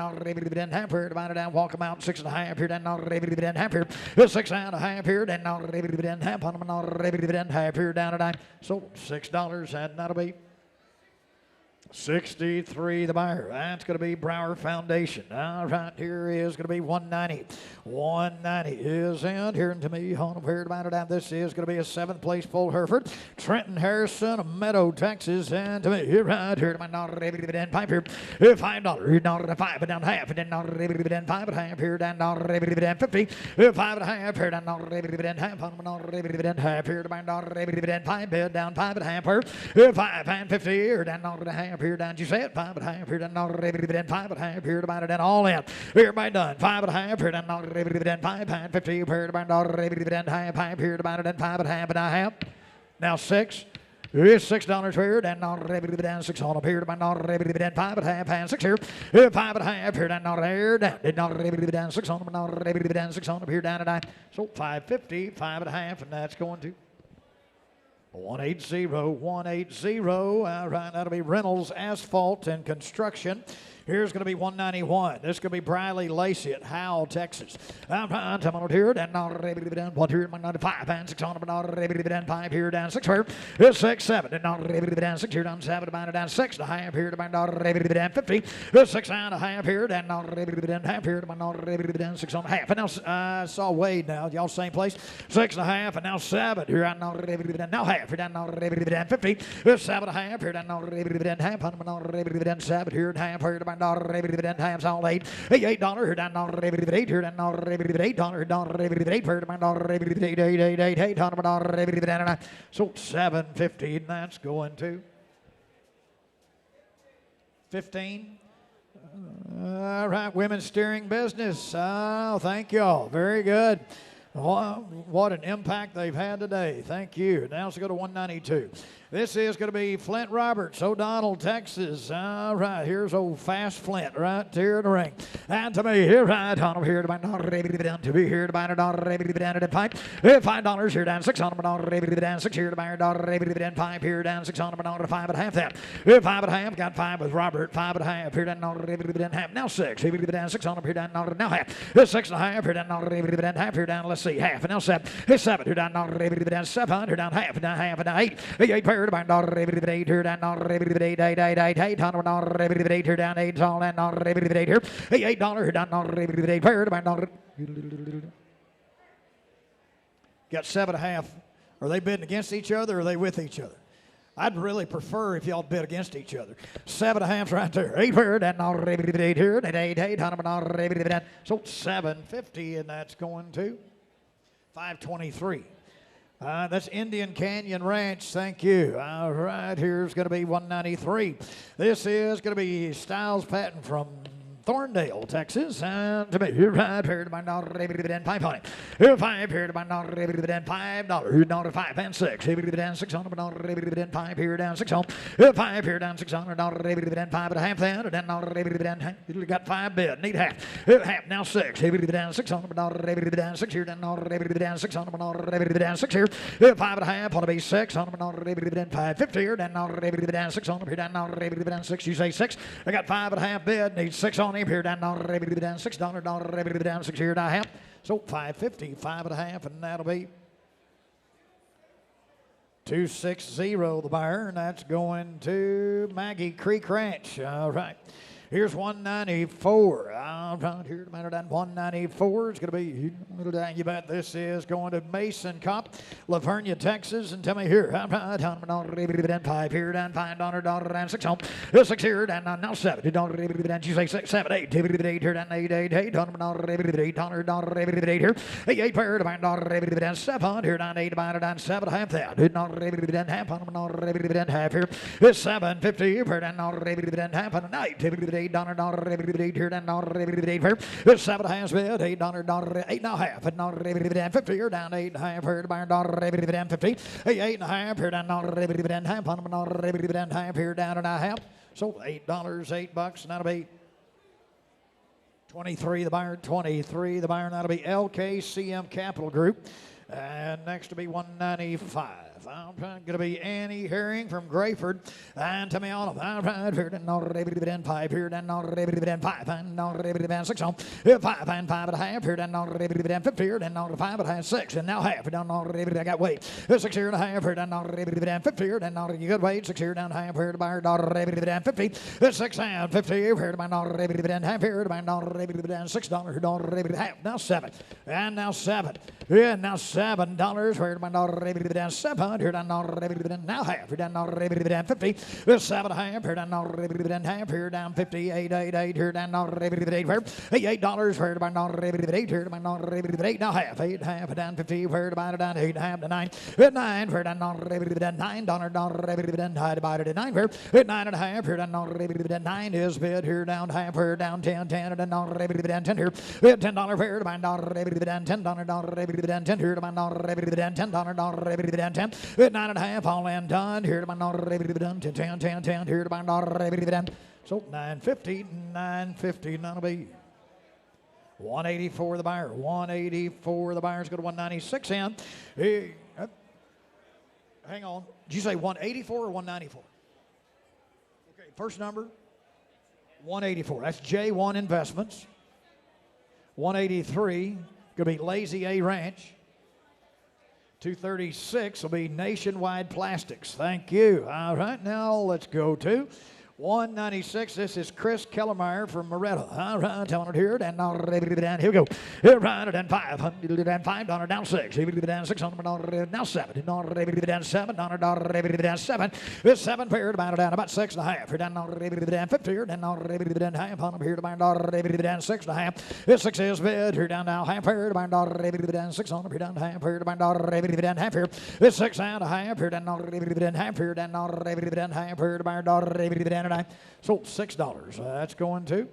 half here to buy it down. Walk them out 6 and a half here down half here. 6 and a half here down half on them half here down a dime. So $6, and that'll be 63 the buyer. That's going to be Brower Foundation. All right, here is going to be 190. 190 is in. Here to me, on here to find out. This is going to be a 7th place Full Hereford. Trenton Harrison of Meadow, Texas. And to me, here right here to my $5 here. $5 here down to 5 and down half and then $5.5 here down $50. $5.5 here down $half here to my $5 bid down $5.5 $5.50 here down $5 here down. You say it $5.5 here down $5.5 here to buy it all in. Everybody done $5.5 here down $5.50 here to buy $5 here to buy it $5.5 now 6. Here's $6 here, down down 6 on up here to my $5.5 and 6 here. $5.5 here down there, down 6 on up, down 6 on up here down tonight. So $5.50, $5.5, and that's going to 180, 180. All right, that'll be Reynolds Asphalt and Construction. Here's going to be 191. This is going to be Briley Lacey at Howell, Texas. I'm on here, down 1 here, 95, and 6 on, down 5 here, down 6 here. Here's 6, 7, down 6 here, down 7, down 6 and a half here, down 50. Here's 6 and a half here, down half here, down 6 on a half. And now I saw Wade now, y'all same place. 6 and a half, and now 7 here, now half here, down 50. Here's 7 and a half here, down half, down 7 here, and half here, times all 8. $8 here down $8 here down $8 down $8 so $7.50 and that's going to 15. All right, women's steering business. Oh, thank y'all. Very good. What an impact they've had today. Thank you. Now let's go to 192. This is going to be Flint Roberts, O'Donnell, Texas. All right, here's old Fast Flint right here in the ring. And to me, here, right on here to my down to be here to buy down to pipe. $5 here down 6 on down 6 here to buy down 5 here down 6 on down 5 and a half that. 5.5 got 5 with Robert 5.5 here down half now 6 here down 6 on here down now half. 6.5 here down half here down. Let's see half and now 7. 7 here down 7 here down half and 8. 8 pair to buy $8 here down $8 here down 8 all and $8 here. $8 here down $8 pair to buy got 7.5. Are they bidding against each other or are they with each other? I'd really prefer if y'all bid against each other. 7.5's right there. 8 here down $8 here and 8 so $7.50 and that's going to 523. That's Indian Canyon Ranch. Thank you. All right, here's going to be 193. This is going to be Styles Patton from Thorndale, Texas. And to me, here right here to my $5 on it. Here 5 here to my $5. Here down to 5 and 6. Here down 6 on $5 here down 6 on. Here 5 here down 6 on $5 and a half then. Down you got 5 bid. Need half. Here half now 6. Here down 6 on down 6 here down $6 on down 6 here. Here 5 and a half. Want to be 6 on $5.50 here down 6 on here down 6. You say 6. I got 5.5 bid. Need 6 on here down $6 down 6 here down half. So $5.50, 5.5, and that'll be 260 the buyer, and that's going to Maggie Creek Ranch. All right. Here's 194. Around here, down 194 is going to be, you bet this is going to Mason Cop, Lavernia, Texas. And tell me here, down 5 here, down $5, down 6 home. 6 here, down now 7. Down, you say 6, 7, 8. 8 here, down 8, $8 here. 8 pair, down 7 here, down 8, down 7, half that. Down half here. It's 7.50 per down half on a night. $8 here down it's 7.5 bid $8 8 and a half and 50 here down 8 and a half here to buy $8 50 8 and a half here down half on half here down and a half so $8 $8 and that'll be 23 the buyer 23 the buyer and that'll be LKCM Capital Group. And next to be 195. I'm going to be Annie Herring from Grayford. And to me on them. I'm right here. And all the 5 here. And all the 5. And all the 6 on. 5 and 5 and a half here. And all the 50 here. And all the 5 and a half 6. And now half. And all the I got weight. 6 here and a half here. And all the 50 here. And all the good weight. 6 here down half here. By all the 50. 6 and 50 here. And all the half here. And all the $6. All the half. Now 7. And now 7. Yeah, now $7. Where my $7. 700. Now half. Here down $50. 7.5. Here down half. Here down 50. 8. Here down $8. Where my $8. Here my $8. Now half. 8.5. Down 50. Where divided down 8.5 to 9. 9. Where down $9. Divided 9. Where 9.5. Here down 9 is bid. Here down half. Where down 10. 10 and $10 here. $10 where my $10. 10 here to my $10. 10. 9.5 all in done. Here to my $10. 10 here to my $10. So 950. 950. None will be 184 the buyer. 184 the buyers go to 196 in. Hey, hang on. Did you say 184 or 194? Okay, first number 184. That's J1 Investments. 183 going to be Lazy A Ranch. 236 will be Nationwide Plastics. Thank you. All right, now let's go to 196. This is Chris Kellermeyer from Moretta. All right, telling it here. And here we go. Here, right, and $5. Down 6. Down $600. Now 7. Down 7. Down 7. This 7 pair down about 6.5. Here down 50. Here down half. On here down 6.5. This 6 is bid. Here down now half. Here down 6 on. Here down half. Here down half. Here this 6 and a half. Here down half. Here down half. Here down. And I sold $6. That's going to.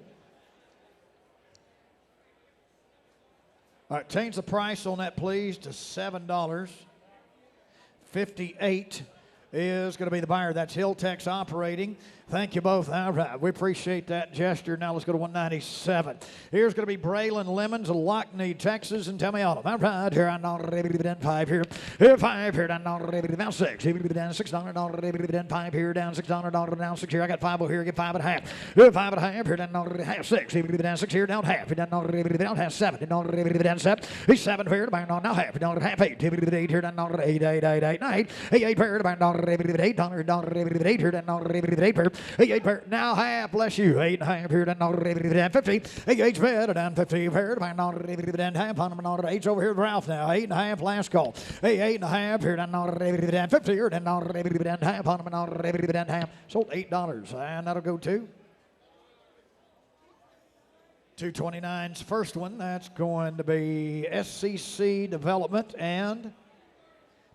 All right, change the price on that, please, to $7. 58 is going to be the buyer. That's Hilltex Operating. Thank you both. All right, we appreciate that gesture. Now let's go to 197. Here's going to be Braylon Lemons of Lockney, Texas, and tell me all of them. All right, here I know 5 here. Here 5 here down down 6. Here down $6 down 5 here down $6 down 6 here. I got 5 over here. Get 5.5. Here 5.5 here down half 6. Here down 6 here down half. Here down half 7. Down 7. He's 7 here down now half. Down half 8. Here down 8 8 8 here down $8 here down 8 pair. Now half, bless you. 8.5 here down 50. 8 pair down 50 pair down half on them. 8's over here with Ralph now. 8.5 last call. 8.5 here down 50 here down half on them. Down half. Sold $8 and that'll go to 229's first one. That's going to be SCC Development, and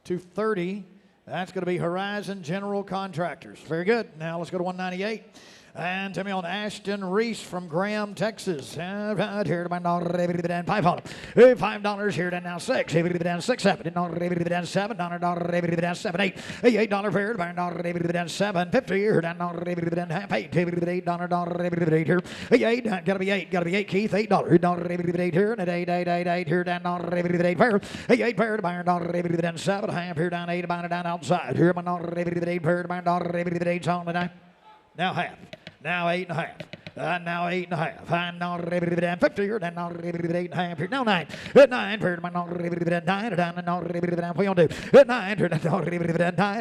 230. That's going to be Horizon General Contractors. Very good. Now let's go to 198. And tell me on Ashton Reese from Graham, Texas. Right here to my $5 on him. $5 here to now 6. Here to down 6, 7. Down 7. Down 7, 8. $8 fair to my down 7. 50 here down half 8. $8 here. 8. Gotta be 8. Gotta be 8, Keith. $8 here. And 8 here down 8 fair. 8 fair to my down 7. Half here down 8. Down outside. Here my 8 fair to my 8's on the night. Now half. Now 8.5. Now 8.5. And now 50 here. Then now 8.5 here. Now 9. 9 here. Now 9 down. Now what you gonna do? 9 here. Now 9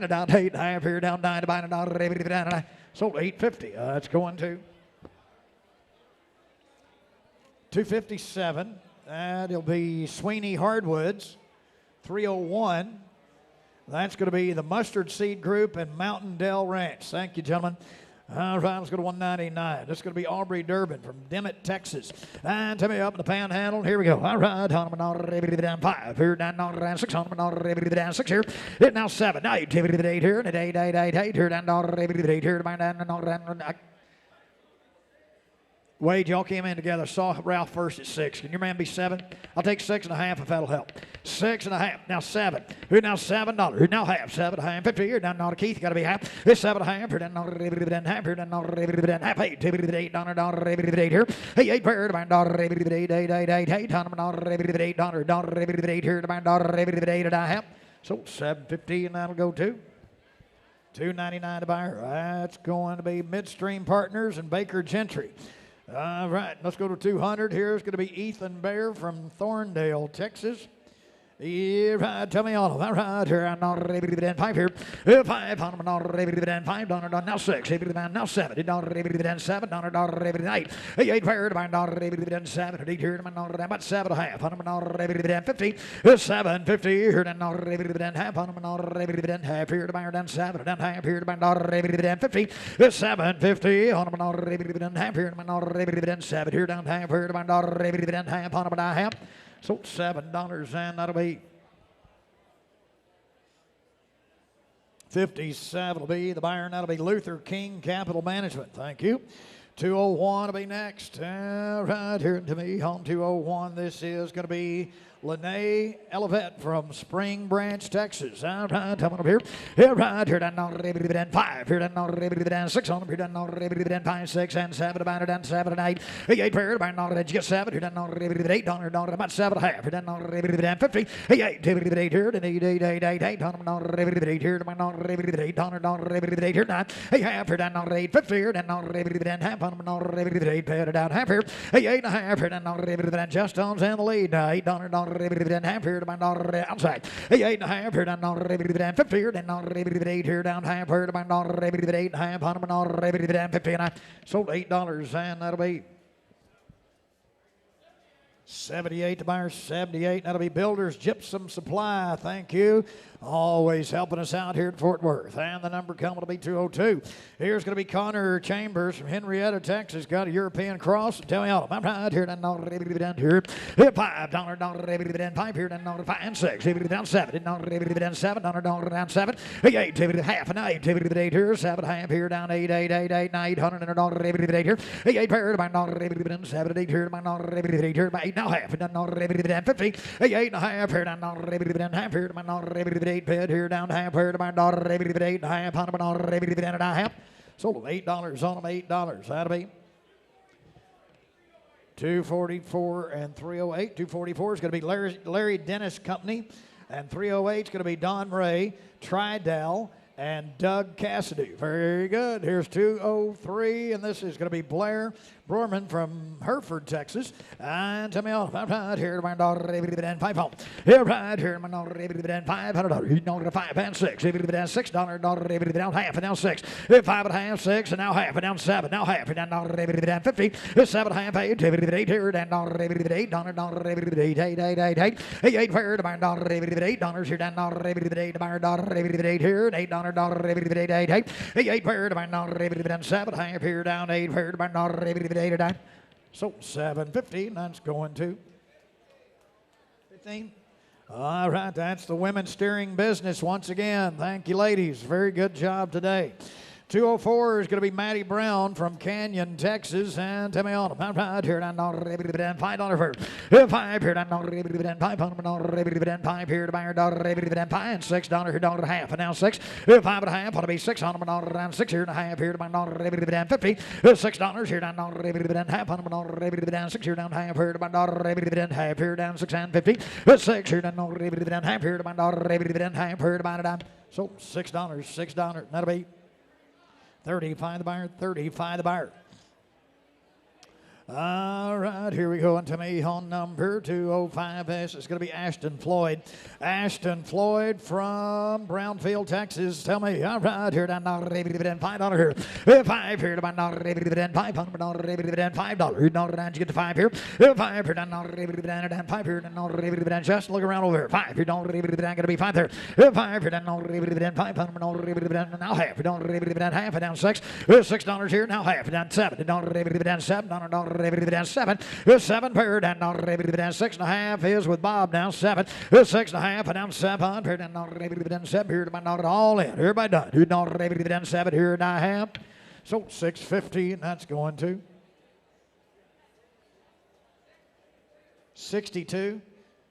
down 8.5 here. Down 9 down. Sold $8.50. That's going to 257. That'll be Sweeney Hardwoods. 301. That's going to be the Mustard Seed Group and Mountain Dell Ranch. Thank you, gentlemen. All right, let's go to 199. This is going to be Aubrey Durbin from Dimmitt, Texas. And tell me up in the Panhandle. Here we go. All right, down 5. Here down 6. Down 6 here. Hit now 7. 8 here. And 8 here. Down 8 here. Wade, y'all came in together. Saw Ralph first at 6. Can your man be 7? I'll take 6.5 if that'll help. 6.5. Now 7. Here now $7. Here now half. 7.5. 50. Here down to Keith. Got to be half. This 7.5. Here down half. Here down half. 8. $8 here. Hey, 8 pair. $8. $8 here. $8 So 7.50 and that'll go to $2.99 to buyer. That's going to be Midstream Partners and Baker Gentry. All right, let's go to 200. Here's going to be Ethan Bear from Thorndale, Texas. Yeah, right, tell me all of that. Right here, I'm not ready to 5 here. 5, I'm not ready to $5. Now 6, now 7, not ready to $7, not ready to 8. 8 pair, I'm not ready to 7. 8 here, I'm not about 7.5. I'm not ready to 50. 7.50 here, I'm not ready to half. I'm not ready to half here, I'm down 7, down half here, I'm not ready to 50. 7.50, I'm not ready to half here, I'm not ready to 7 here, down half here, I'm not ready to half. I'm about half. So $7 and that'll be 57 will be the buyer, and that'll be Luther King Capital Management. Thank you. 201 will be next. Right here to me, home 201. This is going to be Lene Elevette from Spring Branch, Texas. All right, coming up here. Here, right here, down 5. Here, down 6 on them. Here, down 5, 6, and 7. Down 7 and 8. 8 pair, down you get 7. Here, down $8. Down about 7.5. Here, down 50. 8 here, and 8. Down 8 here, down 8 here, 9. 8 half here, down 8. 50 here, down half. On 8 pair, down half here. 8.5 here, down just Jones in the lead. $8 half here to my outside. 8.5 here down 50 here down 8 here down half here to my 8.5 on 50 and I sold $8 and that'll be 78 to buyer 78. That'll be Builders Gypsum Supply. Thank you. Always helping us out here at Fort Worth. And the number coming to be 202. Here's going to be Connor Chambers from Henrietta, Texas. Got a European cross. Tell me all. I'm right here down here. $5 down 5 here down 5 and 6. Down 7. Down 7. Down 7. 8 half and 8. 8 here. 7 half here down 8. 8 $900 here. 8 pair down 7 8 here here 8 now half down 50. 8 and a half here down half here down 8 bed here down half here to my daughter 8 and a half on and a half. Sold them $8 on them $8. That'll be 244 and 308. 244 is going to be Larry Dennis Company, and 308 is going to be Don Ray, Tridell, and Doug Cassidy. Very good. Here's 203, and this is going to be Blair Brorman from Hereford, Texas. And tell me all about right here to my daughter, 5 home. Here, right here, my daughter, $500. 5 and 6. $6, daughter, down half and down 6. 5 and a half, 6, and now half and down 7. Now half and down daughter, 50. 7 and a half, 8. 8 here, down daughter, $8. 8 fair to my daughter, $8 here, down daughter, 8 to my daughter, $8 here, and $8, 8 fair to my daughter, 7 half here, down 8 fair to my daughter, so $7.50, that's going to 15. All right, that's the women's steering business once again. Thank you, ladies. Very good job today. 204 is going to be Maddie Brown from Canyon, Texas, and tell me all about right here down $5 first. 5 here down $5 here to buy your daughter $5 and $6 here dollar half and now 6. 5 and a half ought to be 6 on them around 6 here and a half here to buy daughter $50. $6 here down half on them 6 here down half here to buy daughter half here down 6 and 50. 6 here down half here to buy daughter half here to buy it down. So $6. That'll be 35 the buyer, 35 the buyer. All right, here we go. And to me on number 205. This is going to be Ashton Floyd. Ashton Floyd from Brownfield, Texas. Tell me, all right, here down $5 here. 5 here to buy $5. $5. $5 you get to 5 here. 5 here down $5 here down just look around over here. 5 here down going to be 5 there. 5 here down $5 now half. Half and down 6. $6 here now half down 7. Down 7 down 7. 7 pair down 6.5 is with Bob now 7. 6.5 and down 7. Pair down 7 here to my daughter all in. Everybody done. Who down 7 here and a half. So $6.50 and that's going to 62.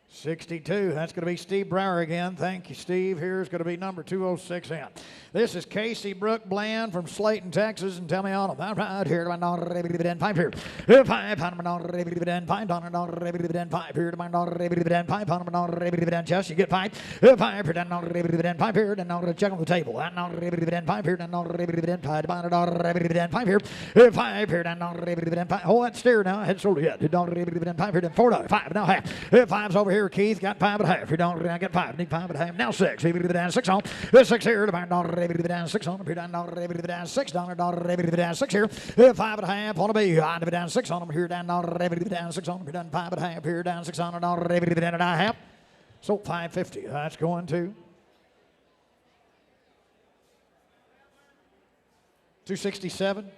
62. That's going to be Steve Brower again. Thank you, Steve. Here's going to be number 206 in. This is Casey Brooke Bland from Slayton, Texas, and tell me all about right here to my daughter, five here. 5 on my daughter, 5 on my daughter, 5 here to my daughter, 5 on my daughter, just you get 5. 5 here down daughter, 5 here down daughter, check on the table. And daughter, 5 here down daughter, 5 on daughter, 5 here. 5 here down daughter, 5. Hold that steer now. Head shoulder yet. Daughter, 5 here down $4. 5 now half. 5's over here. Keith got 5 and a half. You don't get 5. Need 5 and a half. Now 6. Down 6 on. 6 here to my daughter. Down 6 on. Down daughter. Down 6 down. Daughter. Down 6 here. 5 and a half. On a B. Down 6 on. Here down daughter. Down 6 on. Down 5 and a half. Here down 6 on. Daughter. Down and a half. So 550. That's going to 267.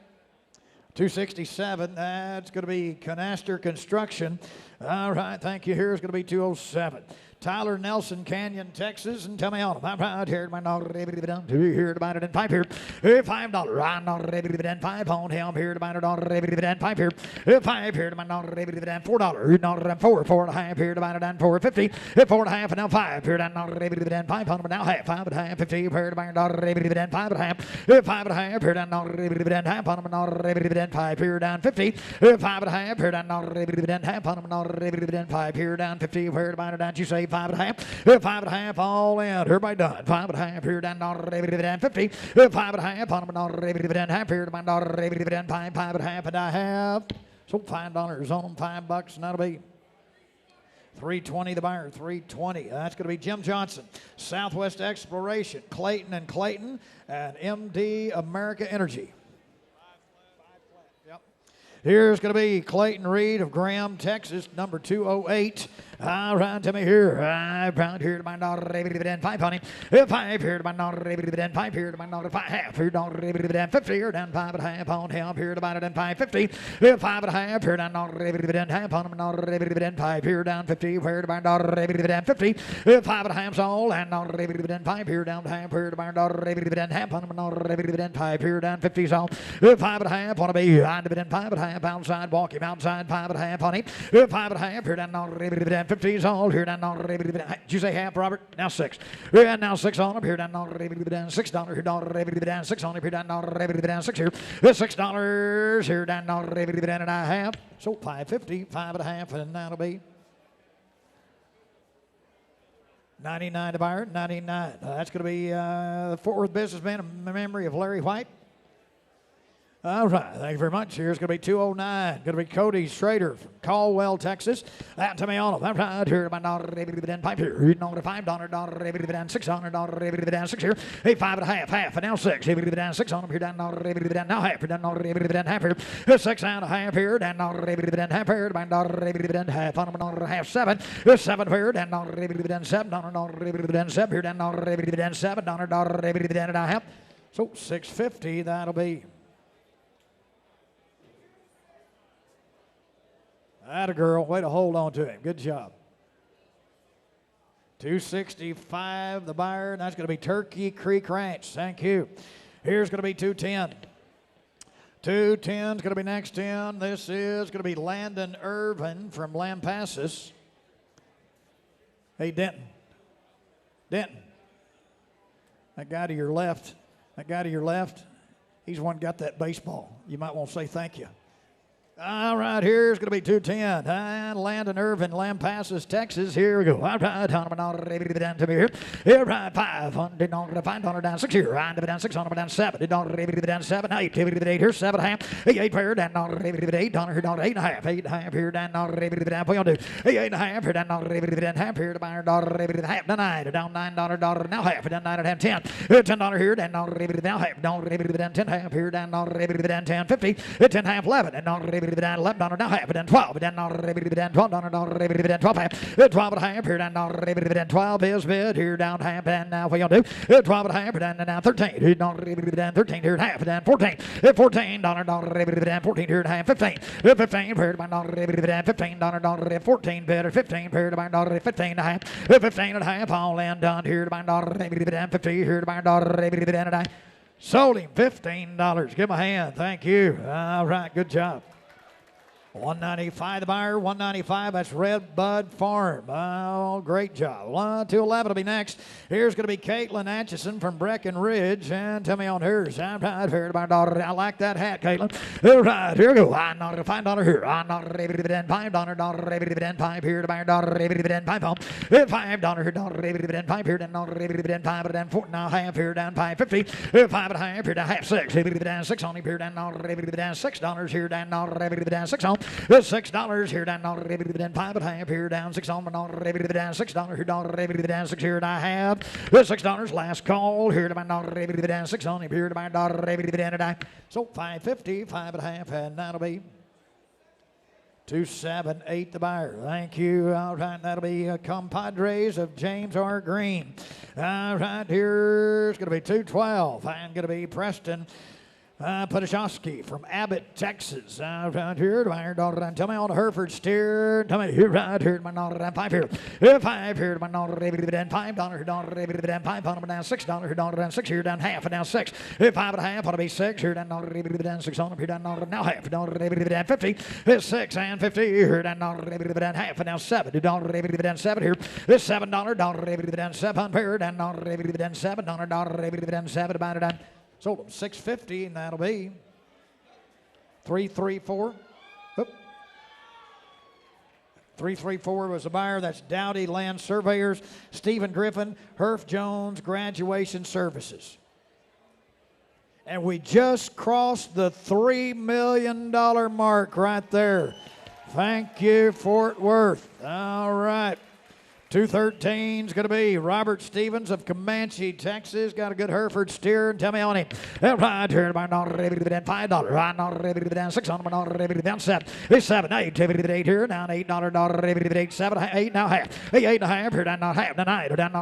267, that's going to be Canaster Construction. All right, thank you. Here's going to be 207. Tyler Nelson, Canyon, Texas, and tell me all about right here. My daughter, down to here to buy it in 5 here. $5. I'm not 5 on him here to buy it on 5 here. 5 here to my daughter, $4. $4, 4 and a half here to buy it on 450. 4 and a half and now 5 here down daughter, 5 on now half. 5 and a half, 50 here to buy your daughter, 5 and a half. 5 and a half here down daughter, half on my daughter, 5 here down 50. 5 and a half here down daughter, half on my daughter, 5 here down 50 here to buy it down. You say 5 and a half. 5 and a half all in. Everybody done. 5 and a half here down daughter, 50. 5 and a half on my daughter, half here to my daughter, 5 and a half and a half. So $5 on them, $5, and that'll be $320 the buyer, $320. That's going to be Jim Johnson, Southwest Exploration, Clayton and Clayton, and MD America Energy. Here's going to be Clayton Reed of Graham, Texas, number 208. All right, tell me here. 5 here to my daughter, 5 on him. 5 here to my daughter, 5 here to my daughter, 5 half. Here daughter, 50 here down 5 and a half on him. Here to buy it in 550. 5 and a half here down daughter, half on him. Daughter, 5 here down 50. Here to my daughter, 50. 5 and a half's all and daughter, 5 here down half. Here to my daughter, half on him. Daughter, 5 here down 50's all. 5 and a half on a B. 5 and a half outside. Walk him outside. 5 and a half on him. 5 and a half here down daughter, 50's all. Here down daughter, did you say half, Robert? Now 6. Here now 6 on him. Here down daughter, down $6. Here daughter, down 6 on him. Here down daughter, down 6 here. $6 here down daughter, down and a half. So 550, 5 and a half, and that'll be 99 to buyer, 99. That's going to be the Fort Worth businessman in memory of Larry White. All right, thank you very much. Here's going to be 209. Going to be Cody Schrader from Caldwell, Texas. That to me all of them. Right here, my daughter, 5 here. $5, daughter, 6 on her, daughter, 6 here. 5 and a half, half, and now 6. Down 6 on them here, down, daughter, now half. Down, daughter, half here. 6 and a half here, down, daughter, half here. My daughter, half on them, daughter, half 7. 7 here, down, daughter, 7. Daughter, 7 here, down, daughter, 7. Daughter, and a half. So 650, that'll be. Atta girl, way to hold on to him. Good job. 265, the buyer, and that's going to be Turkey Creek Ranch. Thank you. Here's going to be 210. 210's going to be next in. This is going to be Landon Irvin from Lampasas. Hey, Denton. Denton. That guy to your left, he's the one who got that baseball. You might want to say thank you. All right, here's going to be 210. And Landon Irvin, Lampasas, Texas. Here we go. All right, down to me here. Here, right, 5. $5 down 6 here. Down 6 on down 7. Down 7. 8 here. 7 half. 8 here. Down $8. Here, 8 and a half. 8 and a half here. Down what are you going to do? 8 and a half here. Down half here to buy half. Down 9. Down $9. Now half. Down 9 and a half. 10. $10 here. Down now half. Down 10 half here. Down 10. 50. 10 half. 11. And down $11 now half, down 12, down $12, down 12 half, 12 and a half, here down 12 is bid, here down half, and now what you gonna do? 12 and a half, down 13, down 13 here half, down 14, $14, down 14 here half, 15, 15 here down $15, 14 bid, 15 here down 15 and a half, 15 and a half, all in done here down 50 here down sold him $15. Give him a hand. Thank you. All right, good job. 195 the buyer, 195. That's Red Bud Farm. Oh, great job. 211 will be next. Here's going to be Caitlin Atchison from Breckenridge. And tell me on hers. I'm right here to my daughter. I like that hat, Caitlin. All right, here we go. I'm not $5 here. I'm not $5. $5 here to my daughter. $5 home. $5 here, daughter. $5 here, down $5 down 4.5 here, down $5.50. $5.5 here, down half 6. Down 6 on him here, down $6 here, down 6 on. $6 here, down $5.5 here, down 6 on. Down $6 here, down 6 here, and I have $6 last call here to my daughter. Down 6 on him here to my daughter. So $5.50, $5.5, and that'll be 278 the buyer. Thank you. All right, that'll be compadres of James R. Green. All right, here's going to be 212. I'm going to be Preston Podashowski from Abbott, Texas. Right here to my daughter. And tell me on the Hereford steer. Tell me here, right here to my daughter. And $5 here. $5 here to my daughter. $5 here, daughter. $5 down $6 here, daughter. Down 6 here, down half, and down 6. $5.5 ought to be 6 here, down daughter. Down 6 on here, down daughter. Now half, daughter. Down 50. 6 and 50 here, down daughter. Down half, and down 7. Daughter. Down 7 here. This $7 daughter. Down 7 here, down daughter. Down $7 daughter. Down 7 about it down. Sold them $6.50, and that'll be 334. 334 was the buyer. That's Dowdy Land Surveyors, Stephen Griffin, Herf Jones Graduation Services. And we just crossed the $3 million mark right there. Thank you, Fort Worth. All right. 213 is going to be Robert Stevens of Comanche, Texas. Got a good Hereford steer. And tell me on him. Right here, my daughter, $5. Right, daughter, down 6 on my daughter, down 7. It's 7, 8, 8 here, down $8, daughter, 8, 7, 8, now half. 8.5 here, down half, down 9, down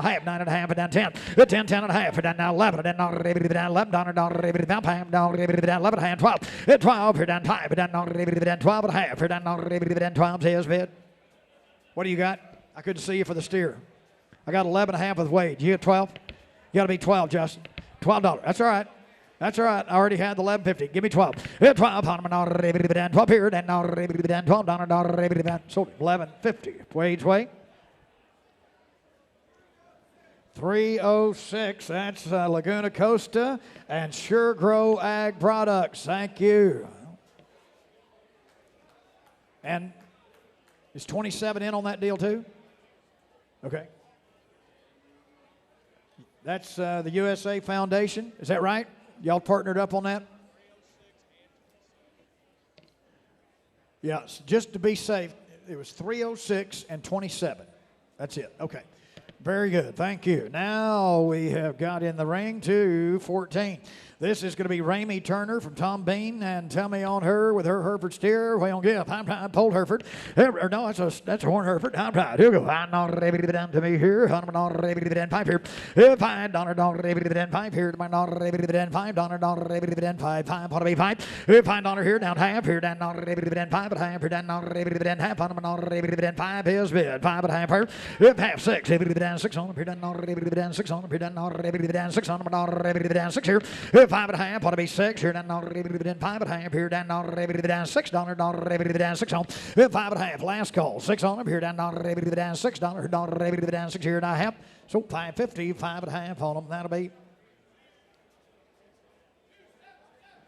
half, 9.5, down 10. 10, 10.5, down now 11, down down 11, down down 11, 12. 12 here, down 5, down 12.5 here, down 12 is bid. What do you got? I couldn't see you for the steer. I got 11.5 with Wade. You got 12? You got to be 12, Justin. $12. That's all right. That's all right. I already had the 11.50. Give me 12. 12 on my 12 here. Then $12. Sold 11.50. Wade's way. 306. That's Laguna Costa and Sure Grow Ag Products. Thank you. And is 27 in on that deal too? Okay. That's the USA Foundation. Is that right? Y'all partnered up on that? Yes. Just to be safe, it was 306 and 27. That's it. Okay. Very good. Thank you. Now we have got in the ring 214. This is going to be Ramey Turner from Tom Bean, and tell me on her with her Hereford steer. Well, give. I'm Polled Hereford. No, that's a Horn Hereford. I'm right. Here we go. I'm not ready to down to me here. I'm not ready to down $5 here. $5 ready to down $5 here. My not ready to down $5 ready to down $5. Ought to be $5. $5 here down half here. Down not ready to down $5 but half here. Down not ready to down half. I'm not ready to down $5 is bid. $5.5 here. Half 6. Ready to down 6 on them here. Down not ready to down 6 on them here. Down not ready to down 6 on them. Not ready to down 6 here. 5.5 ought to be 6 here. Down not ready to down 5.5 here. Down not ready to down $6. Not ready to down 6 on 5.5. Last call. 6 on them here. Down not ready to down $6. Not ready to down 6 here. And I have so 5.50. 5.5 on them. That'll be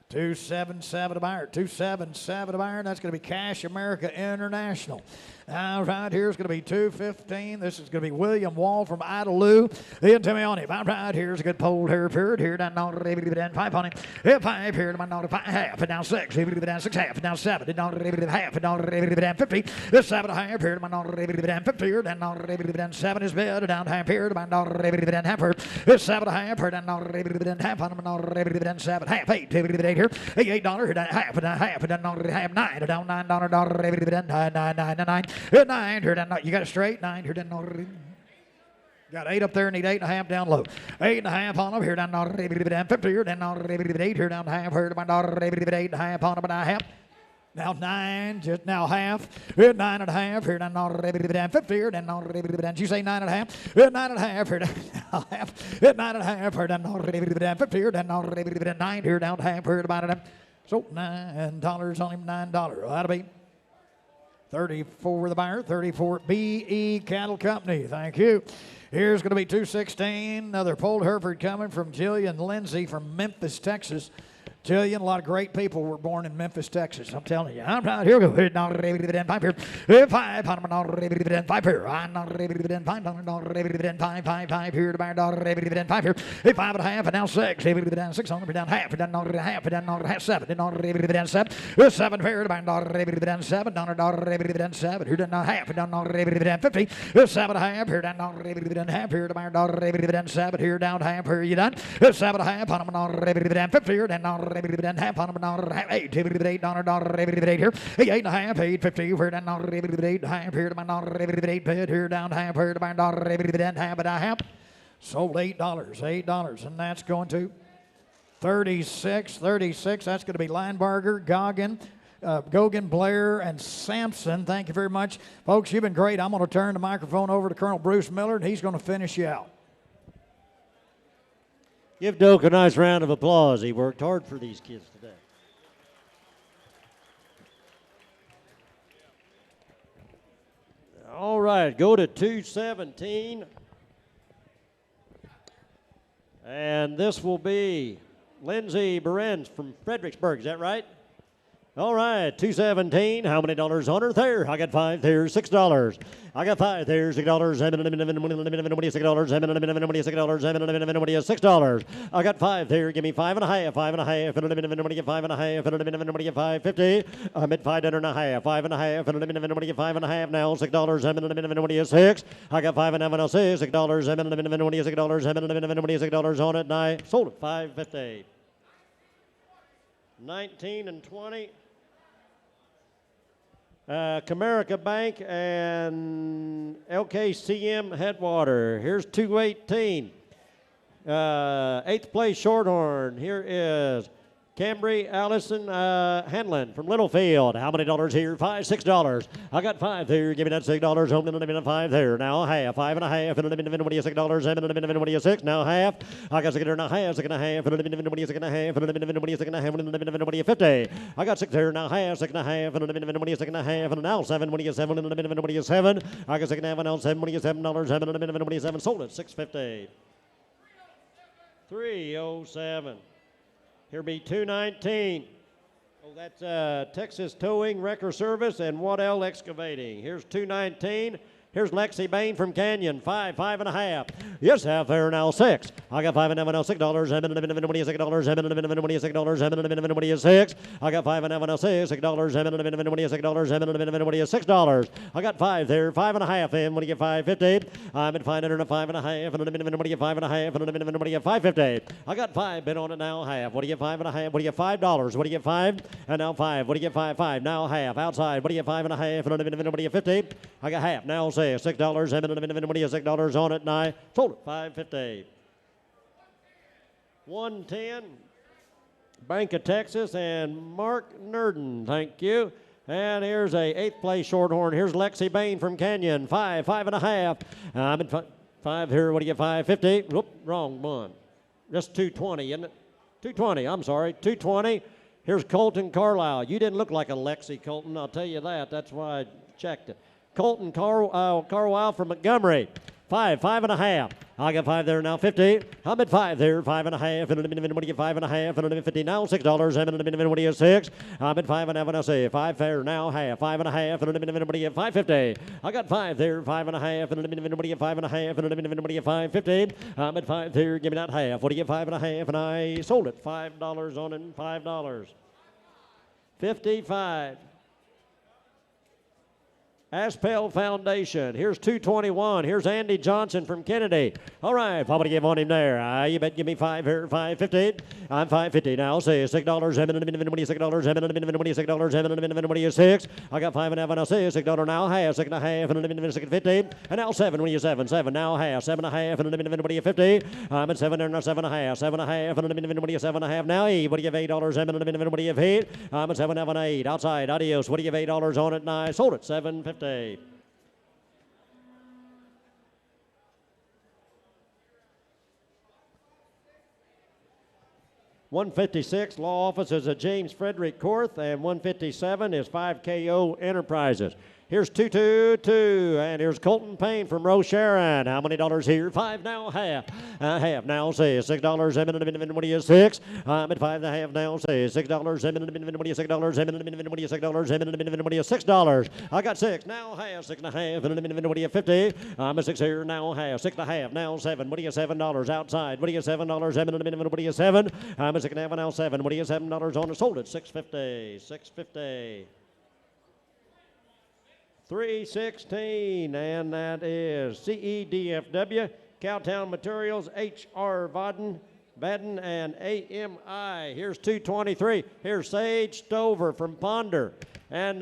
277 a buyer. 277 a buyer. That's going to be Cash America International. All right, here's going to be 215. This is going to be William Wall from Idalou. Then tell me on him. All right, here's a good pole here. Here, down 5 on him. 5 here, down 5 half, and down 6. Down 6 half, and down 7. Down half, and down 50. This 7.5 here, down 50 here. Down 7 is bid. Down half here, down half here. This 7.5 here, down half on him. Down 7 half, 8 here. $8 here, down half, and down half, and down half 9. Down $9. 9. 9 here, down. You got it straight. 9 here, down. Got 8 up there, need 8.5 down low. 8.5 on them here, down 50 here, down 8 here, down half here, down 8.5 on them, and I have. Now 9, just now half. 9.5 here, down 50 here, down. Did you say 9.5? 9.5 here, down half. 9.5 here, down 50 here, down 9 here, down half here, about it. So $9 on him, $9. Well, that'll be 34 the buyer, 34 BE Cattle Company. Thank you. Here's going to be 216. Another Polled Hereford coming from Jillian Lindsay from Memphis, Texas. Jillian, a lot of great people were born in Memphis, Texas. I'm telling you. I'm not here. Go ahead. Five here. 5 here. 5 here. 5 here to buy. 5 here. 5.5 and now 6. 6 on down half. Down half. Down half. 7. Down 7. 7 here to buy. 7. Down 7. Here down half. Down 50. 7.5 here. Down half here to buy. 7 here down half. Here you done. 7.5 on 50 here. Down half on $8, $8 here, $8.5, $8.50 here down $8 here to my $8 bid here down half here to my half and a half. Sold $8, and that's going to 36. That's going to be Linebarger, Gogan, Blair, and Sampson. Thank you very much, folks. You've been great. I'm going to turn the microphone over to Colonel Bruce Miller, and he's going to finish you out. Give Doak a nice round of applause. He worked hard for these kids today. All right, go to 217. And this will be Lindsay Berens from Fredericksburg. Is that right? All right, 217. How many dollars on her there? I got 5 there, $6. I got 5 there, $6. $6. I got 5 there. Give me 5.5. 5.5. 5.5. 5.50. I'm at $5.5. 5.5. 5.5 now. $6. 6. I got 5.5 now. $6. $6 on it. And I sold it $5.50. 19 and 20. Comerica Bank and LKCM Headwater. Here's 218. 8th place Shorthorn. Here is Cambry Allison Hanlon from Littlefield. How many dollars here? $6. I got 5 there. Give me that $6. Home and 5 there. Now half. 5.5. $6. 6. Now half. I got 6 there. Now half. 6.5. 50. I got 6 there. Now half. 6.5. 6.5. Now 7. 7. I got 6.5. Now $7. 7. Sold it. $6.50. 307. Here be 219. Oh, that's Texas Towing, Wrecker Service, and Waddell Excavating. Here's 219. Here's Lexi Bain from Canyon. 5, 5.5. Yes, half there now. 6. I got 5.5 now. $6. $6. $6. I got 5.5 now. $6. $6. I got 5 there. 5.5 in. When you get 5.50, I'm at 505.5. 5.50. I got 5 bid on it now. Half. What do you get? 5.5. What do you get? $5. What do you get? 5. And now 5. What do you get? 5. 5. Now half. Outside. What do you get? 5.5. What do you get? 50. I got half. Now $6. $6 on it, and I sold it $5.50. 110. Bank of Texas and Mark Nurden. Thank you. And here's a 8th place Shorthorn. Here's Lexi Bain from Canyon. 5, 5.5. I'm at 5 here. What do you get? 5.50. Whoop, wrong one. Just 220, isn't it? 220. I'm sorry. 220. Here's Colton Carlisle. You didn't look like a Lexi, Colton. I'll tell you that. That's why I checked it. Colton Carlisle from Montgomery. 5, 5.5. I got 5 there now. 50. I'm at 5 there. 5.5. What do you get? 5.5. 50 now. $6. What do you get? 6. I'm at 5.5. I say 5 fair now. Half. 5.5. What do you get? 5.50. I got 5 there. 5.5. What do you get? 5.5. What do you get? 5.50. I'm at 5 there. Give me that half. What do you get? 5.5. And I sold it. $5 on it. $5. 55. Aspel Foundation. Here's 221. Here's Andy Johnson from Kennedy. All right, what would you give on him there? You bet give me 5 here, 5.50. I'm 5.50 now. Say $6. $6. What do you 6? I got 5.5 and I'll say $6 now. Half. 6.5 $6.50. And now 7. What do you 7? 7 now. Half. 7.5 what do you 50? I'm at 7 there now. 7.5. 7.5 what do you 7.5 now? What do you $8? What do you 8? I'm at 7.5 and 8. Outside. Adios. What do you $8 on it? And I sold it. $7.50. 156, Law Office is a James Frederick Korth, and 157 is 5KO Enterprises. Here's 222, and here's Colton Payne from Rocharon. How many dollars here? 5 now, half. Half now, say $6. What do you 6? I'm at 5 and a half now, say $6. What do you $6? What do you $6? I got 6 now, half. 6 and a half. What do you 50? I'm at 6 here now, half. 6 and a half now, 7. What do you $7 outside? What do you $7? What do you 7? I'm at 6 and a half now, 7. What do you $7 on it? Sold it. 650. 650. 316, and that is CEDFW, Cowtown Materials, H.R. Baden, and AMI. Here's 223. Here's Sage Stover from Ponder, and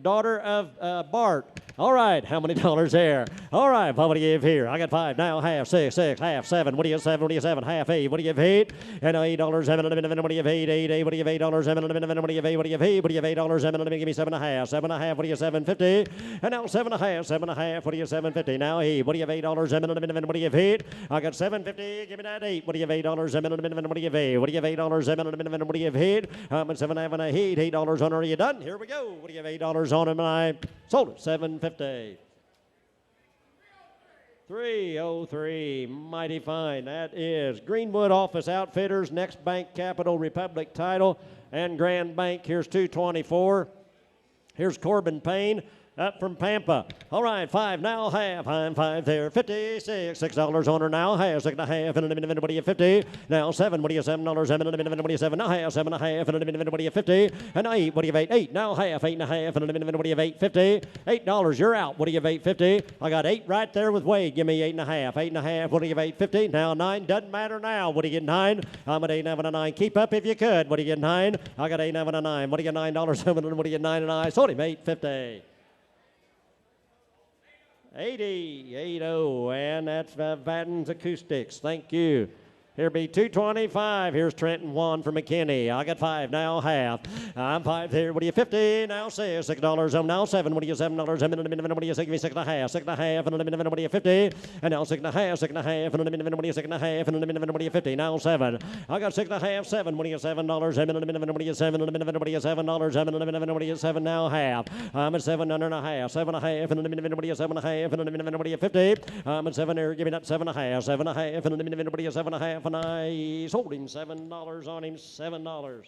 daughter of Bart. All right, how many dollars there? All right, what do you give here? I got 5 now, half, 6, half, 7. What do you 7? What do you 7? Half, 8. What do you give 8? And $8, 7, what do you 8? 8, what do you $8? 7, what do you 8? What do you 8? What do you $8? 7, give me 7 and a half. 7 and a half, what do you 750? And now 7 and a half, 7 and a half, what do you 750? Now what do you $8? 7, what do you 8? I got 750, give me that 8. What do you $8? 7, what do you 8? What do you $8? 7, what do you 8? I'm at 7 and a half and a $8 on. Are you done? Here we go. What do you $8 on him? And I sold it. 750. 303, mighty fine. That is Greenwood Office Outfitters, Next Bank Capital Republic Title, and Grand Bank. Here's 224. Here's Corbin Payne up from Pampa. All right, 5 now, half. I'm 5 there. 56, $6 on her now. Half, 6 and a half. And a minute, what do you 50? Now 7, what do you $7? 7 and a minute, what do you 7? Now half, 7 and a half. And a minute, what do you 50? And 8, what do you 8? 8 now, half, 8 and a half. And a minute, what do you 850? $8, you're out. What do you 850? I got 8 right there with Wade. Give me 8 and a half. 8 and a half, what do you 850? Now 9, doesn't matter now. What do you get 9? I'm at 8 and a 9. Keep up if you could. What do you get 9? I got 8 and a 9. What do you get $9? 7, what do you get 9 and I sold him 850. 80, and that's Vadden's Acoustics. Thank you. Here be 225. Here's Trenton Juan from McKinney. I got 5 now, half. I'm 5 there. What do you 50? Now $6. I'm now 7. What do you $7? A minute, what do you say? Give me 6 and a half. 6 and a half. And a minute, what do you 50? And now 6 and a half. 6 and a half. And a minute, what do you 6 and a half? And a minute, what do you 50? Now 7. I got 6 and a half. 7. What do you $7? A minute, what do you 7? And a minute, what do you $7? A minute, what do you 7? Now half. I'm at 7 and a half. 7 and a half. And a minute, what do you 7 and a half? And a minute, what do you 50? I'm at 7 there. Give me that 7 and a half. 7 and a half. And a minute, what do you 7 and a half? And I sold him $7 on him, $7.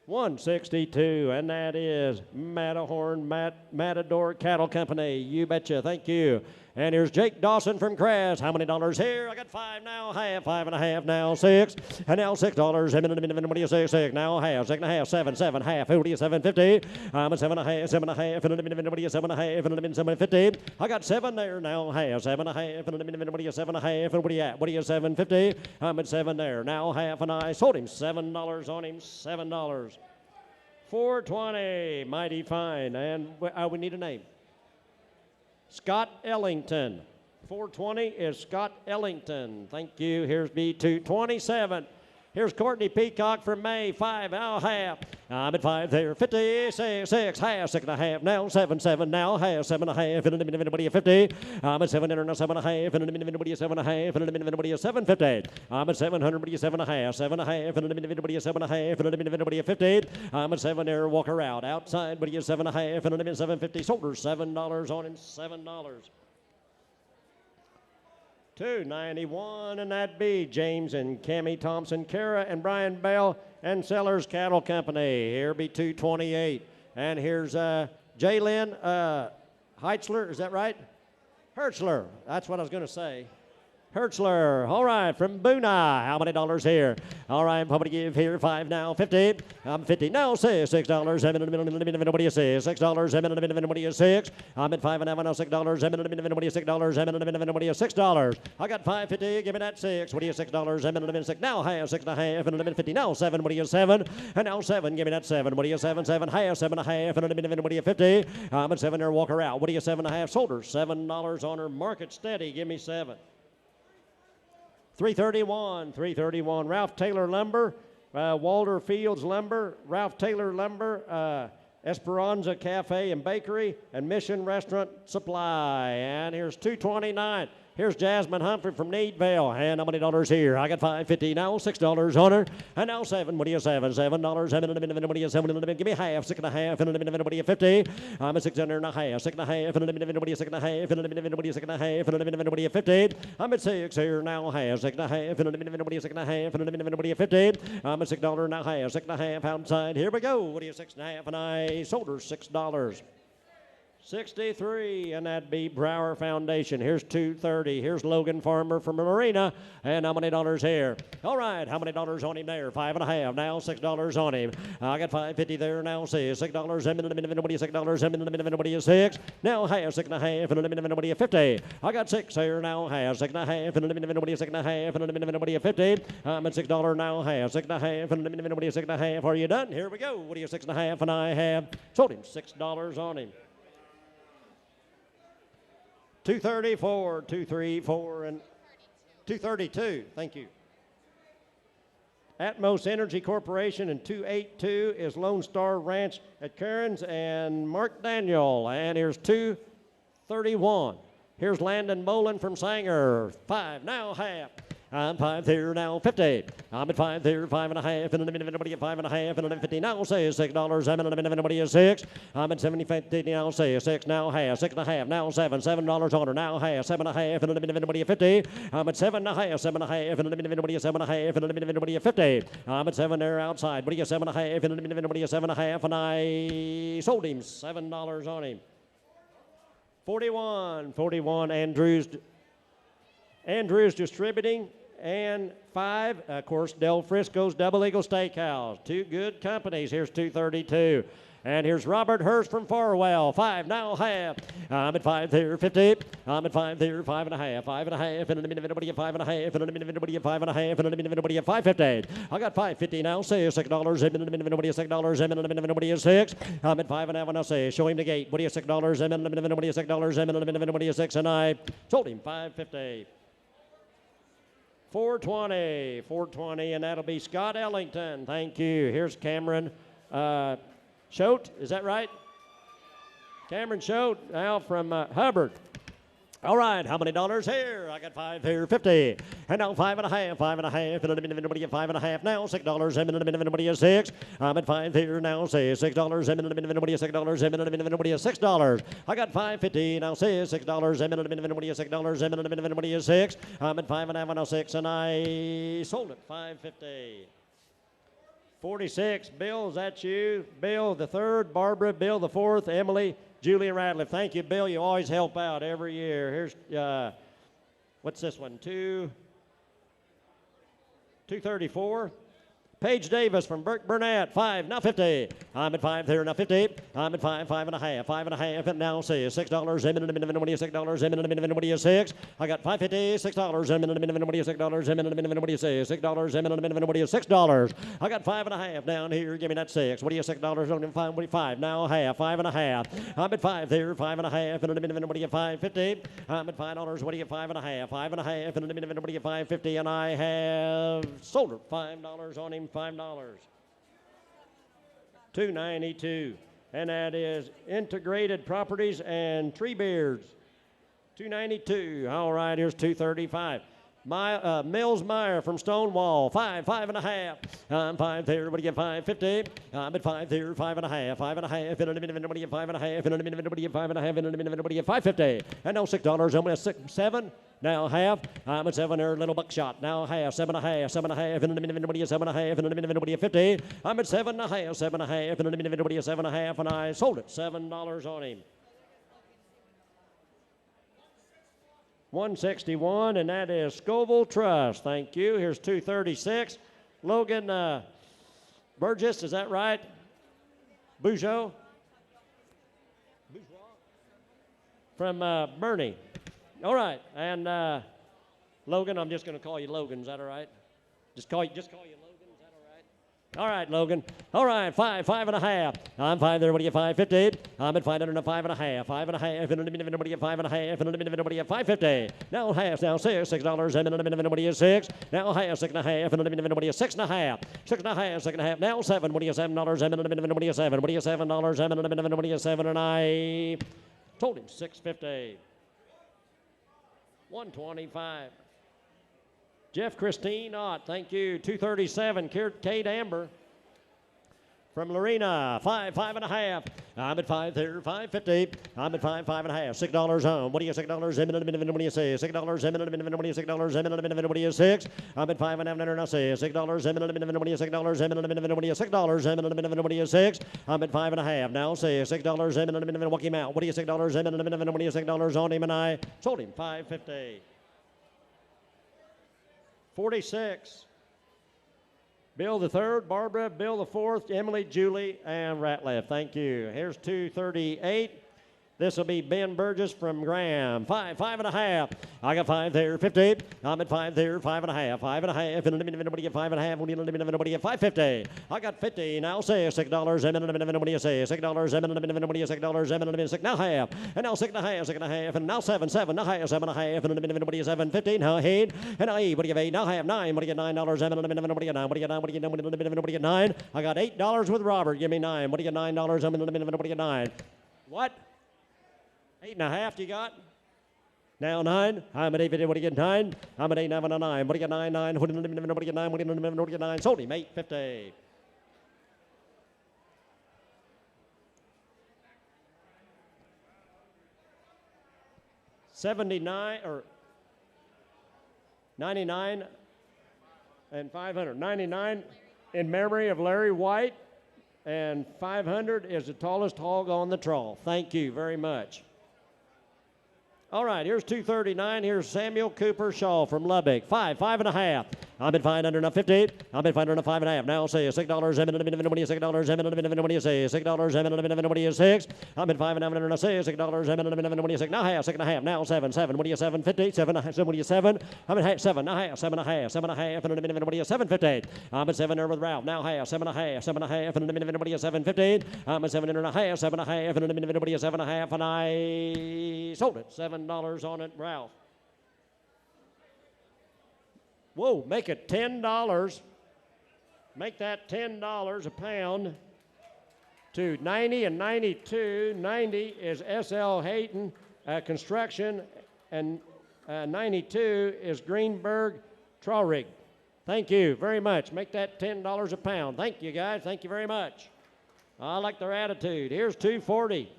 162, and that is Matterhorn Matador Cattle Company. You betcha. Thank you. And here's Jake Dawson from Crest. How many dollars here? I got 5 now, half, 5 and a half now, 6, and now $6. A minute, what do you say? 6 now, half, 6 and a half, 7, half. Who do you 750? I'm at 7 and a half, 7 and a half, and a minute, what do you 7 and a half, and a minute, 750. I got 7 there now, half, 7 and a half, and a minute, what do you 7 and a half, and what are you at? What do you 750? I'm at 7 there now, half, and I sold him $7 on him, $7. 420, mighty fine, and we need a name. Scott Ellington. 420 is Scott Ellington. Thank you. Here's B227. Here's Courtney Peacock from May. 5 now, half. I'm at 5 there. 56, half, 6 and a half. Now 7, now half, 7 and a half. And a minute, what do you 50? I'm at 7 there, now 7 and a half. And a minute, what do you 7 and a half? And a minute, what do you 750? I'm at 700, what do you 7 and a half? 7 and a half. And a minute, what do you 7 and a half? And a minute, what do you 50? I'm at 7 there, walk around. Outside, what do you 7 and a half? And a minute, 750. Sold her $7 on him, $7. 291, and that'd be James and Cammie Thompson, Kara and Brian Bell, and Sellers Cattle Company. Here be 228. And here's Jalen Heitzler, is that right? Hertzler, that's what I was going to say. Hertzler, all right, from Boona. How many dollars here? All right, what do you give here? 5 now, 50. I'm 50 now, $6. What do you say? $6. What do you 6? I'm at 5 and a half now, $6. What do you $6? What do you $6? I got 550. Give me that 6. What do you $6? 6 now, half, 6 and a half, and a minute 50 now, 7. What do you 7? And now 7. Give me that 7. What do you 7? 7 half, 7 and a half, and a minute. What do you 50? I'm at 7 there, walk her out. What do you 7 and a half? Sold her $7 on her. Market steady. Give me 7. 331, Ralph Taylor Lumber, Walter Fields Lumber, Ralph Taylor Lumber, Esperanza Cafe and Bakery, and Mission Restaurant Supply. And here's 229. Here's Jasmine Humphrey from Needville. And how many dollars here? I got $5.50 now, $6 on her. And now 7. What do you $7? $7. $7 in a minute. What do you $7 in a minute? Give me half. 6.5 in a minute. What do you 50? I'm at 6.5. 6.5 in a minute. What do you 6.5 in a minute? What do you 6.5 in a minute? What do you 50? I'm at 6 here now. Half. 6.5 in a minute. What do you 6.5 in a minute? What do you 50? I'm at $6 now. Half. 6.5 outside. Here we go. What do you 6.5? And I sold her $6. 63, and that'd be Brower Foundation. Here's 230. Here's Logan Farmer from Marina. And how many dollars here? All right, how many dollars on him there? 5.5. Now $6 on him. I got $5.50 there. Now $6. $6 in a minute. What do you $6 in a minute? What do you 6? Now half. 6.5 in a minute. What do you 50? I got 6 here. Now half. 6.5 in a minute. What do you 6.5 in a minute? What do you 50? I'm at $6 now. Half. 6.5 in a minute. What do you 6.5? Are you done? Here we go. What do you 6.5? And I have sold him $6 on him. 234, 234, and 232. Thank you. Atmos Energy Corporation, and 282 is Lone Star Ranch at Cairns and Mark Daniel. And here's 231. Here's Landon Bolin from Sanger. 5 now half. I'm 5 there now 50. I'm at 5 there, 5.5 in a minute. What do you 5.5 in a 50? Now say $6. I'm in a minute. What do you 6? I'm at 70.50 now. Say 6 now half. 6.5 now 7. $7 on her now half. 7.5 in a minute. What do you 50? I'm at 7.5. 7.5 in a minute. What do you 7.5 in a minute? What do you 50? I'm at 7 there outside. What do you 7.5 in a minute? What do you 7.5? And I sold him $7 on him. 41 Andrews Distributing. And 5, of course, Del Frisco's Double Eagle Steakhouse. 2 good companies. Here's 232. And here's Robert Hurst from Farwell. 5 now half. I'm at 5 there, 50. I'm at 5 there, 5.5. 5.5 in a minute. What do you 5.5 in a minute? What do you 5.5 in a minute? What do you 5.50? I got $5.50 now. Say $6 in a minute. What do you $6 in a minute? What do you 6? I'm at 5.5 and I say, show him the gate. What do you $6 in a minute? What do you $6 in a minute? What do you 6? And I sold him $5.50. 420, and that'll be Scott Ellington. Thank you. Here's Cameron Choate. Is that right? Cameron Choate now from Hubbard. All right, how many dollars here? I got 5 here, 50. And now 5.5, 5.5. In a minute, what do you 5.5 now? $6 in a minute, what do you 6? I'm at 5 here now, say $6 in a minute, what do you $6 in a minute, what do you $6? I got $5.50 now, say $6 in a minute, what do you $6 in a minute, what do you 6? I'm at 5.5 now, 6, and I sold it $5.50. 46, Bill, is that you? Bill the third, Barbara, Bill the fourth, Emily, Julia Radcliffe. Thank you, Bill. You always help out every year. Here's, what's this one? 234. Paige Davis from Burke Burnett. 5, now 50. I'm at 5 there, now 50. I'm at 5, 5.5. 5.5, and now say $6 in a minute. What do you $6 in a minute? What do you 6? I got $5.50, $6 in a minute. What do you $6 in a minute? What do you say? $6 in a minute. What do you $6? I got 5.5 down here. Give me that 6. What do you $6 on 5? What do you 5? Now half, 5.5. I'm at 5 there, 5.5 in a minute. What do you 5.50? I'm at $5. What do you 5.5? 5.5 in a minute. What do you 5.50? And I have sold it $5 on him. $5. $292, and that is Integrated Properties and Tree Beards. $292. All right, here's $235. Mills Meyer from Stonewall. 5, 5.5. I'm 5 there. What do you get? $5.50. I'm at 5 there. 5.5. 5.5 in a minute. What do you 5.5 in a minute? What do you 5.5 in a minute? What do you $5.50? And now $6. I'm at 7. Now half. I'm at 7 there. Little buckshot. Now half. 7.5. 7.5 in a minute. What do you 7.5 in a minute? What do you 50? I'm at 7.5. 7.5 in a minute. What do you 7.5? And I sold it $7 on him. 161, and that is Scoville Trust. Thank you. Here's 236. Logan Burgess, is that right? Bougeot? From Bernie. All right, and Logan, I'm just going to call you Logan. Is that all right? Just call you Logan. Is that all right? All right, Logan. All right, 5, 5.5. I'm 5 there. What do you 5.50? I'm at 5 and a 5.5. 5.5 in a minute. What do you 5.5 in a minute? What do you 5.50? Now half. Now $6 in a minute. What do you 6? Now half. 6.5 in a minute. What do you 6.5? 6.5. 6.5. Now 7. What do you $7 in a minute? What do you 7? What do you $7 in a minute? What do you 7? And I told him $6.50. 125. Jeff Christine Ott, thank you. 237, Kate Amber. From Lorena, 5.5. I'm at 5 there, 5.50. I'm at 5.5. $6 home. What do you $6? What do you say? $6. What do you $6? What do you 6? I'm at 5.5. Now say $6. What do you $6? What do you $6? What do you 6? I'm at 5.5. Now say $6. Walk him out. What do you $6? What do you $6 on him? And I sold him 5.50. 46. Bill the third, Barbara, Bill the fourth, Emily, Julie, and Ratliff. Thank you. Here's 238. This will be Ben Burgess from Graham. 5.5. I got 5 there, 50. I'm at 5 there, 5.5. 5.5. Nobody get 5.5. Nobody get 5.50. I got 50. Now say $6. What do you say? $6. What do you $6? 6 now half. And now 6.5. 6.5. And now 7. 7 now half. 7.5. What do you 7? 15. Now 8. And now 8. What do you 8? Now half. 9. What do you get $9? What do you get 9? What do you get 9? What do you get 9? What do you get 9? I got $8 with Robert. Give me 9. What do you get $9? What do you get 9? What? 8.5 you got? Now 9. I'm at 8.50. What do you get 9? I'm at 8, 9, 9. What do you get 9? 9. What do you get 9? What do you get 9? Sold him 8.50. $79 or 99 and 500. 99 in memory of Larry White, and 500 is the tallest hog on the trawl. Thank you very much. All right, here's 239. Here's Samuel Cooper Shaw from Lubbock. 5.5. I'm at 550. I'm at 5.5. Now say $6. What do you $6? What do you say? $6. What do you 6? I'm at 5.5. Now say $6. What do you 6? Now half. 6.5. Now 7. 7. What do you 7.50? 7. What do you 7? I'm at half. 7. Now half. 7.5. 7.5. What do you 7.50? I'm at 7 there with Ralph. Now half. 7.5. 7.5. What do you 7.15? I'm at 7.5. 7.5. What do you 7.5? And I sold it. $7 on it, Ralph. Whoa, make it $10. Make that $10 a pound to 90 and 92. 90 is S.L. Hayton Construction, and 92 is Greenberg Traurig. Thank you very much. Make that $10 a pound. Thank you, guys. Thank you very much. I like their attitude. Here's 240.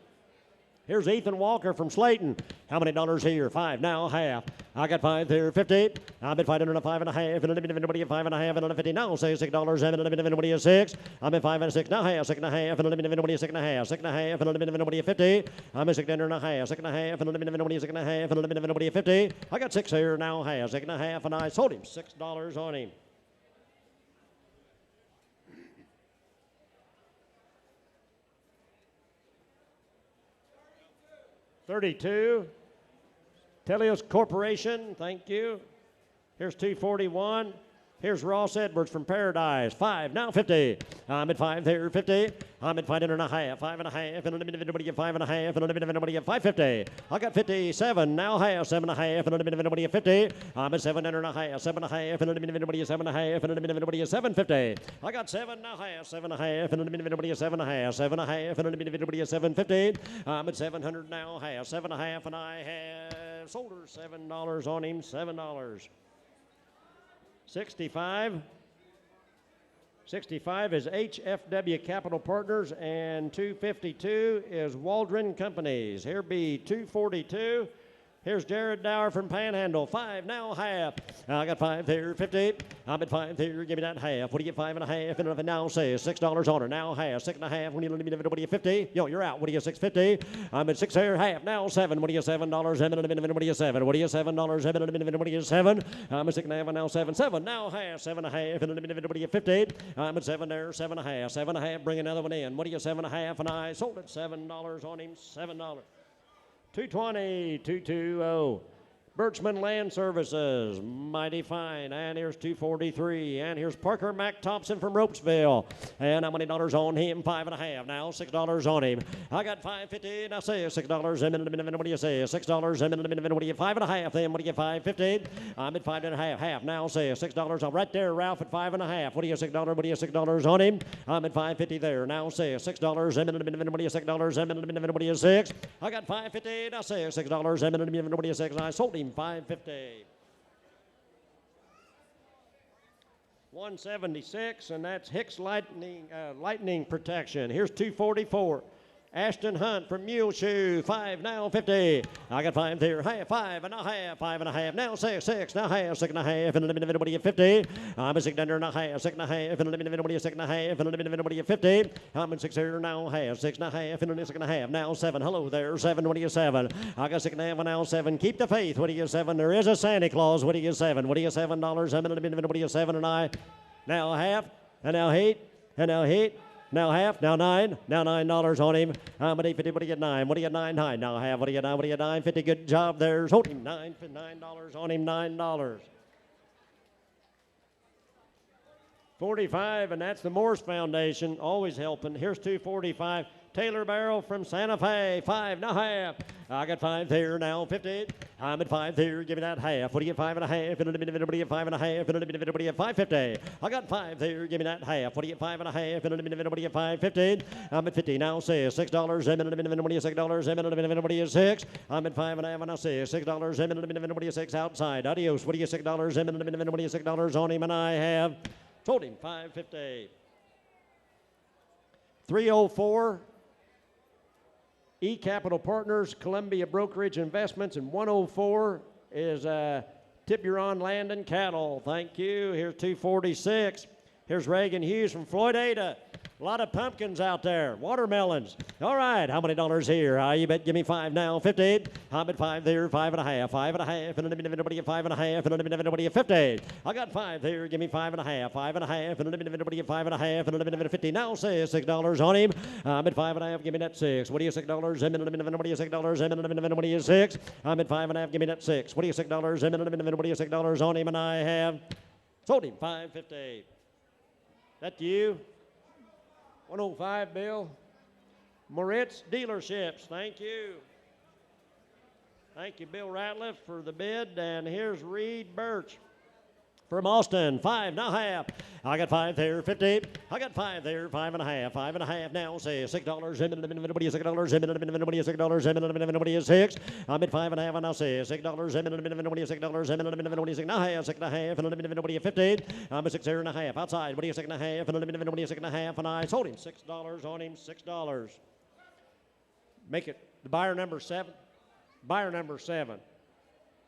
Here's Ethan Walker from Slayton. How many dollars here? 5 now, half. I got 5 there, 50. I'm at 5.5. Anybody get 5.5 and 50 now? Say $6. Anybody is 6. I'm at 5 and 6 now, half. 6.5. Anybody is 6.5. 6.5. Anybody at 50. I'm at 6.5. 6.5. Anybody is 6.5. Anybody at 50. I got 6 here now, half. 6.5, and I sold him $6 on him. $32. Telios Corporation, thank you. Here's 241. Here's Ross Edwards from Paradise. 5 now, 50. I'm at 5 there, 50. I'm at 5.5. 5.5. Anybody get 5.5. Anybody get 5.50. I got 57 now, half. 7.5. Anybody get 50. I'm at 7.5. 7.5. Anybody get 7.5. Anybody get 7.50. I got 7 now, half. 7.5. Anybody get 7.5. 7.5. Anybody get 7.50. I'm at 700 now, half. 7.5, and I have sold her $7 on him. $7. 65. 65 is HFW Capital Partners, and 252 is Waldron Companies. Here be 242. Here's Jared Dower from Panhandle. 5 now, half. I got 5 there, 50. I'm at 5 there. Give me that half. What do you get 5.5? And if it now says $6 on her. Now half. 6.5. When you leave me, what do you 50? Yo, you're out. What do you 6.50? I'm at 6 there, half. Now 7. What do you $7? What do you 7? What do you $7? What do you 7? I'm at 6.5. Now 7. 7 now half. 7.5. And what do you 50? I'm at 7 there. 7.5. 7.5. Bring another one in. What do you 7.5? And I sold it $7 on him. $7. 220, 220. Birchman Land Services, mighty fine. And here's 243. And here's Parker Mac Thompson from Ropesville. And how many dollars on him? 5.5. Now $6 on him. I got 5.50. Now say $6. And what do you say? $6. And what do you 5.5? Then what do you 5.50? I'm at 5.5. Half. Now say $6. I'm right there, Ralph, at 5.5. What do you $6? What do you $6 on him? I'm at 5.50 there. Now say $6. And what do you $6? And what do you 6? I got 5.50. Now say $6. And what do you 6? I sold him him, 550. 176, and that's Hicks Lightning Protection. Here's 244. Ashton Hunt from Muleshoe, 5 now 50. I got 5 there, half, 5 and a half, 5 and a half, now 6, 6, now half, 6 and a half, and a minute, everybody at 50. I'm a 6 under and a half, 6 and a half, and a minute, everybody at 6 and a half, and a minute, everybody at 50. I'm in 6 here now, half, 6 and a half, and a 6 and a half, now 7. Hello there, 7, what do you 7? I got 6 and a half, and now 7. Keep the faith, what do you 7? There is a Santa Claus, what do you 7? What do you $7? I'm in a minute, everybody at 7, and I now half, and now 8, and now 8. Now half, now 9, now $9 on him. I'm at 850, what do you get 9? What do you get 9 high? Now half, what do you get 9? What do you get 950? Good job there. Hold him, $9 on him, $9. 45, and that's the Morse Foundation, always helping. Here's 245. Taylor Barrel from Santa Fe, 5 now half. I got 5 there, now 50. I'm at 5 there, give me that half. What do you get 5 and a half? And a minute, everybody at 5 and a half. And a minute, everybody at 550. I got 5 there, give me that half. What do you get 5 and a half? And a minute, everybody at 550. I'm at 50 now, say $6. And a minute, everybody at $6. And a minute, everybody at 6. I'm at 5 and a half, and I say $6. And a minute, everybody at 6 outside. Adios. What do you get $6? And a minute, everybody at $6 on him, and I have told him 550. 304. E-Capital Partners, Columbia Brokerage Investments, and 104 is Tiburon Land and Cattle. Thank you. Here's 246. Here's Reagan Hughes from Floyd Ada. A lot of pumpkins out there, watermelons. All right, how many dollars here? You bet, give me 5 now, 50. I'm at 5 there, 5 and a half, 5 and a half, and a minute, everybody at 5 and a half, and a minute, everybody at 50. I got 5 there, give me 5 and a half, 5 and a half, and a minute, everybody at 5 and a half, and a minute, 50. Now say $6 on him. I'm at 5 and a half, give me that 6. What do you $6? I'm in a minute, everybody at $6. I'm in a minute, everybody at 6. I'm at 5 and a half, give me that 6. What do you $6? I'm in a minute, everybody at $6 on him, and I have sold him 550. That you? 105, Bill. Moritz Dealerships, thank you. Thank you, Bill Ratliff, for the bid. And here's Reed Birch from Austin, 5 now half. I got 5 there, 50. I got 5 there, 5 and a half, 5 and a half. Now say $6. Everybody is $6. Everybody is $6. Everybody is 6. I'm at 5 and a half, and I'll say $6. Everybody is $6. Everybody is 6 now half, 6 and a half, and everybody at 50. I'm at 6 there and a half outside. What do you 6 and a half? And everybody is 6 and a half, and I sold him $6 on him, $6. Make it the buyer number 7. Buyer number 7.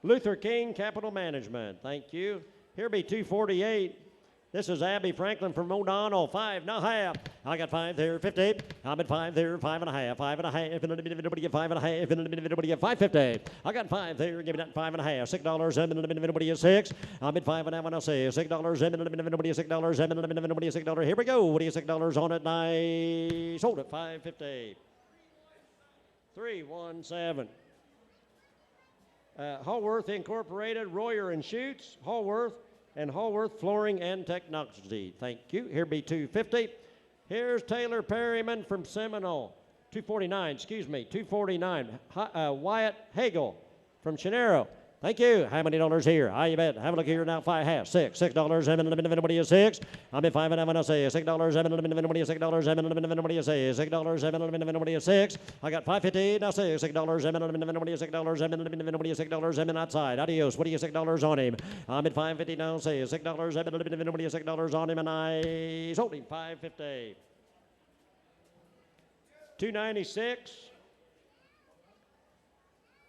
Luther King Capital Management. Thank you. Here be 248. This is Abby Franklin from O'Donnell, 5 now half. I got 5 there, 50. I'm at 5 there, 5 and a half, 5 and a half, and everybody get 5 and a half, and everybody get 550. I got 5 there, give me that 5 and a half, $6, and everybody is 6. I'm at 5 and a half, and I'll say $6, and everybody is $6, and everybody is $6. Here we go. What do you $6 on it? And I sold it 550. 317. Hallworth Incorporated, Royer and Schutz, Hallworth, and Hallworth Flooring and Technology. Thank you. Here be 250. Here's Taylor Perryman from Seminole. 249, excuse me, 249. Wyatt Hagel from Chenero. Thank you. How many dollars here? You bet. Have a look here now. 5 half, $6. Everybody is 6. I'm at 5 and I'm say $6. Everybody is $6. Everybody is $6. Everybody is 6. I got 550. Now say $6. Everybody is $6. Everybody is $6. And outside. Adios. What do you $6 on him? I'm at 550 now. Say $6. Everybody is $6 on him, and I sold him 550. 296.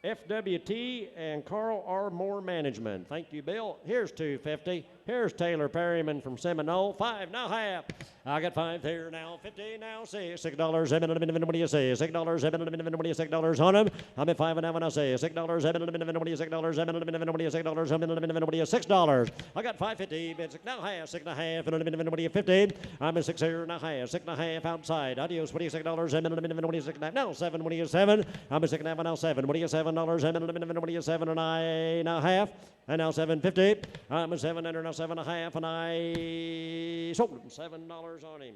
FWT and Carl R. Moore Management. Thank you, Bill. Here's 250. Here's Taylor Perryman from Seminole. 5 now half. I got 5 there now. 50 now. Say $6. Everybody is say $6. Everybody is $6 on him. I'm at 5 and I say $6. Everybody is $6. Everybody is $6. Everybody is $6. I got 550. Bid 6 now half. 6 and a half. Everybody is 50. I'm at 6 here and a half. 6 and a half outside. Adios. What do you $6? Everybody is 6 and a half. Now 7. What do you 7? I'm at 6 and a half. Now 7. What do you $7? Everybody is 7 and I now half. And now 750. I'm at 7 under now 7 and a half, and I sold him $7 on him.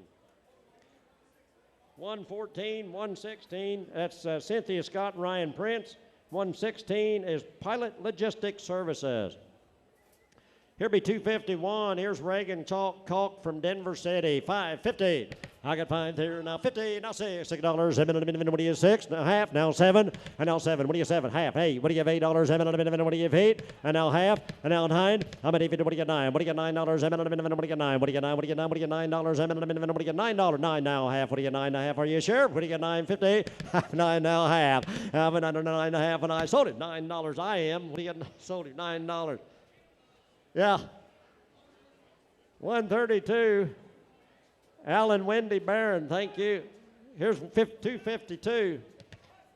114, 116. That's Cynthia Scott and Ryan Prince. 116 is Pilot Logistics Services. Here be 251. Here's Reagan Caulk from Denver City. 550. I got 5 there, now 50, now $6 a minute, what do you 6, now half, now 7, and now 7, what do you 7, half, hey, what do you have $8 a minute, what do you have 8, and now half, and now 9, how many, what do you get 9, what do you get $9 a minute, what do you get 9, what do you get 9, what do you get 9, what do you get $9 a minute, what do you get $9, 9 now half, what do you get 9 now half, are you sure, what do you get 9.50, 9 now half, half and under 9 and a half, and I sold it, $9 I am, what do you get, sold it, $9, yeah, 132. Alan Wendy Barron, thank you. Here's 252.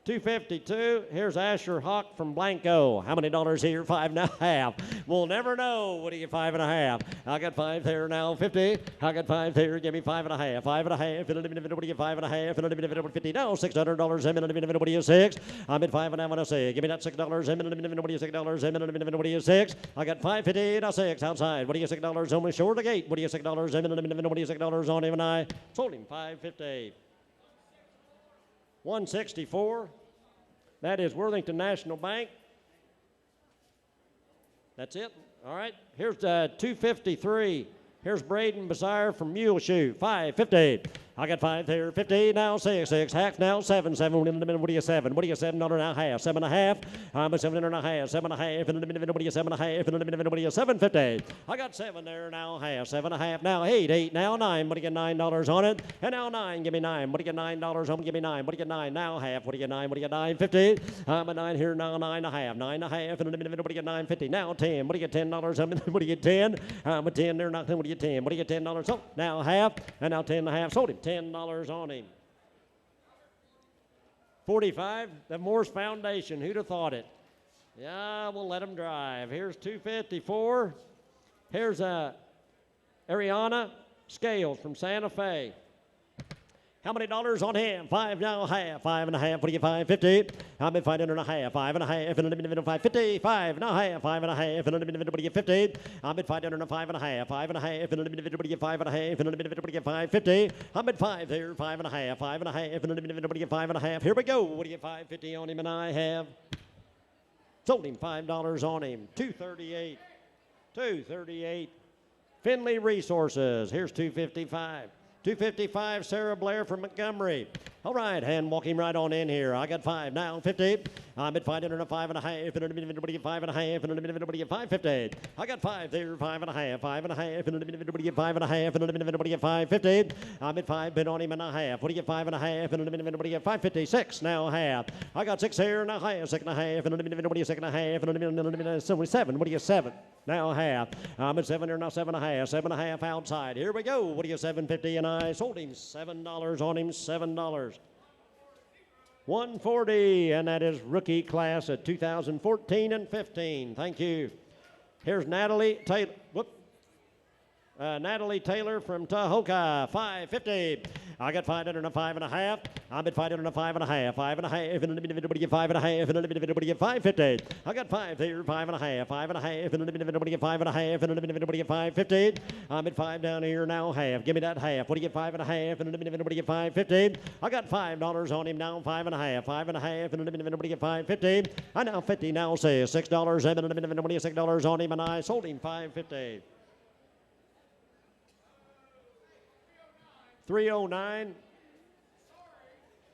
252. Here's Asher Hawk from Blanco. How many dollars here? 5.5. We'll never know. What do you get? 5.5. I got 5 there now. 50. I got 5 there. Give me 5.5. 5.5. What do you get? 5.5. 50. Now $600 a minute. What do you 6? I'm at 5.5. I say, give me that $6 a minute. What do you $6 a minute? What do you 6? I got 5.50. Now 6 outside. What do you $6 only short the gate? What do you $6 a minute? What do you $6 on him? And I sold him 5.50. 164. That is Worthington National Bank. That's it. All right. Here's 253. Here's Braden Bazire from Muleshoe. 5.50. I got 5 there. 50 now. 6. Half now. 7. 7 in the minute. What do you 7? What do you $7 now half? 7.5. I'm a 7.5. 7.5 in the minute. What do you 7.5 in the minute? What do you 7.50? I got 7 there now half. 7.5 now. 8. 8 now 9. What do you get $9 on it? And now 9. Give me 9. What do you get $9 on? Give me 9. What do you get 9 now half? What do you get 9? What do you get 9.50? I'm a 9 here now. 9.5. 9.5 in the minute. What do you get 9.50? Now 10. What do you get $10 on? What do you get 10? I'm a 10 there. Not 10. What do you get 10? What do you get $10? So now half. And now 10.5. Sold him. $10 on him. 45, the Morse Foundation. Who'd have thought it? Yeah, we'll let them drive. Here's 254. Here's Ariana Scales from Santa Fe. How many dollars on him? 5 now, half. 5.5. What do you get? 5.50. I'm at 5.5. 5.5. And a minute, 5.50. 5 now, half. 5.5. And a minute, what do you get? 50. I'm at 5.5. 5.5. And a minute, what do you get? 5.5. And a minute, what do you get? 5.50. I'm at 5 there. 5.5. 5.5. And a minute, what do you get? 5.5. Here we go. What do you get? 5.50 on him, and I have sold him $5 on him. 238. 238. Finley Resources. Here's 255. 255, Sarah Blair from Montgomery. All right, hand walking right on in here. I got 5 now, 50. I'm at 5.5. And a minute, what do you get? 5.5. And a minute, what do you get? 5.50. I got 5 there, 5.5. 5.5. And a minute, what do you get? 5.5. And a minute, what do you get? 5.50. I'm at 5 bid on him and a half. What do you get? 5.5. And a minute, what do you get? 5.50. 6 now, half. I got 6 here, now half. 6.5. And a minute, what do you 6.5? And a minute, 7. What do you 7? Now half. I'm at 7 here, now 7.5. 7.5 outside. Here we go. What do you 7.50? And I sold him $7 on him, $7. 140, and that is rookie class at 2014 and 15. Thank you. Here's Natalie Taylor. Natalie Taylor from Tahoka, 5.50. I got 5.5. I'm at 5.5. 5.5. And a minute, what do you get? 5.5. And a minute, what do you get? 5.50. I got 5 there, 5.5. 5.5. And a minute, what do you get? 5.5. And a minute, what do you get? 5.50. I'm at 5 down here now, half. Give me that half. What do you get? 5.5. And a minute, what do you get? 5.50. I got $5 on him now, 5.5. 5.5. And a minute, what do you get? 5.50. I now 50 now say $6. And a minute, what do you $6 on him? And I sold him 5.50. 309,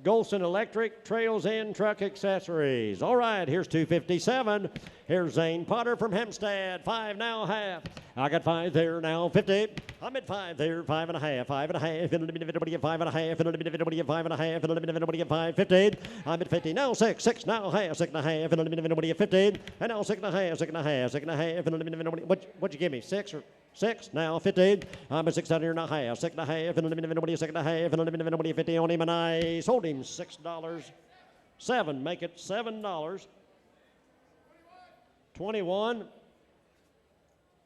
Golson Electric, Trails End Truck Accessories. All right, here's 257. Here's Zane Potter from Hempstead, 5 now, half. I got 5 there now, 50. I'm at 5 there, 5.5. 5.5. And a minute, what do you get? 5.5. And a minute, what do you get? 5.5. And a minute, what do you get? 5.50. I'm at 50 now, 6. 6 now, half. 6.5. And a minute, what do you get? 50. And now 6.5. 6.5. 6.5. And a minute, what'd you give me? 6 or 6 now, 50. I'm at 6 out here now, half. 6.5. And a minute, what do you 6.5? And a minute, what do you 50 on him? And I sold him $6. 7. Make it $7. 21.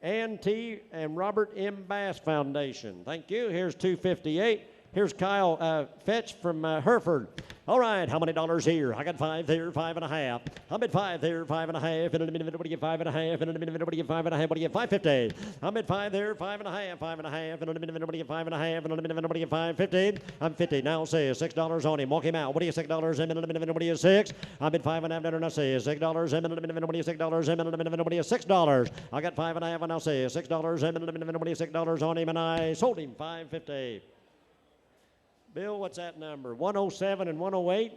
Ann T. and Robert M. Bass Foundation. Thank you. Here's 258. Here's Kyle Fetch from Hereford. All right, how many dollars here? I got 5 there, 5.5. I'm at 5 there, 5.5. And a minute, what do you get? 5.5. And a minute, what do you get? 5.5. What do you get? 5.50. I'm at 5 there, 5.5. 5.5. And a minute, what do you get? 5.5. And a minute, what do you get? 5.50. I'm 50 now. Say $6 on him. Walk him out. What do you $6? And a minute, what do you 6? I'm at 5.5 there. Now say $6. And a minute, what do you $6? And a minute, what do you $6? I got 5.5 and I'll say $6. And a minute, what do you $6 on him? And I sold him 5.50. Bill, what's that number? 107 and 108.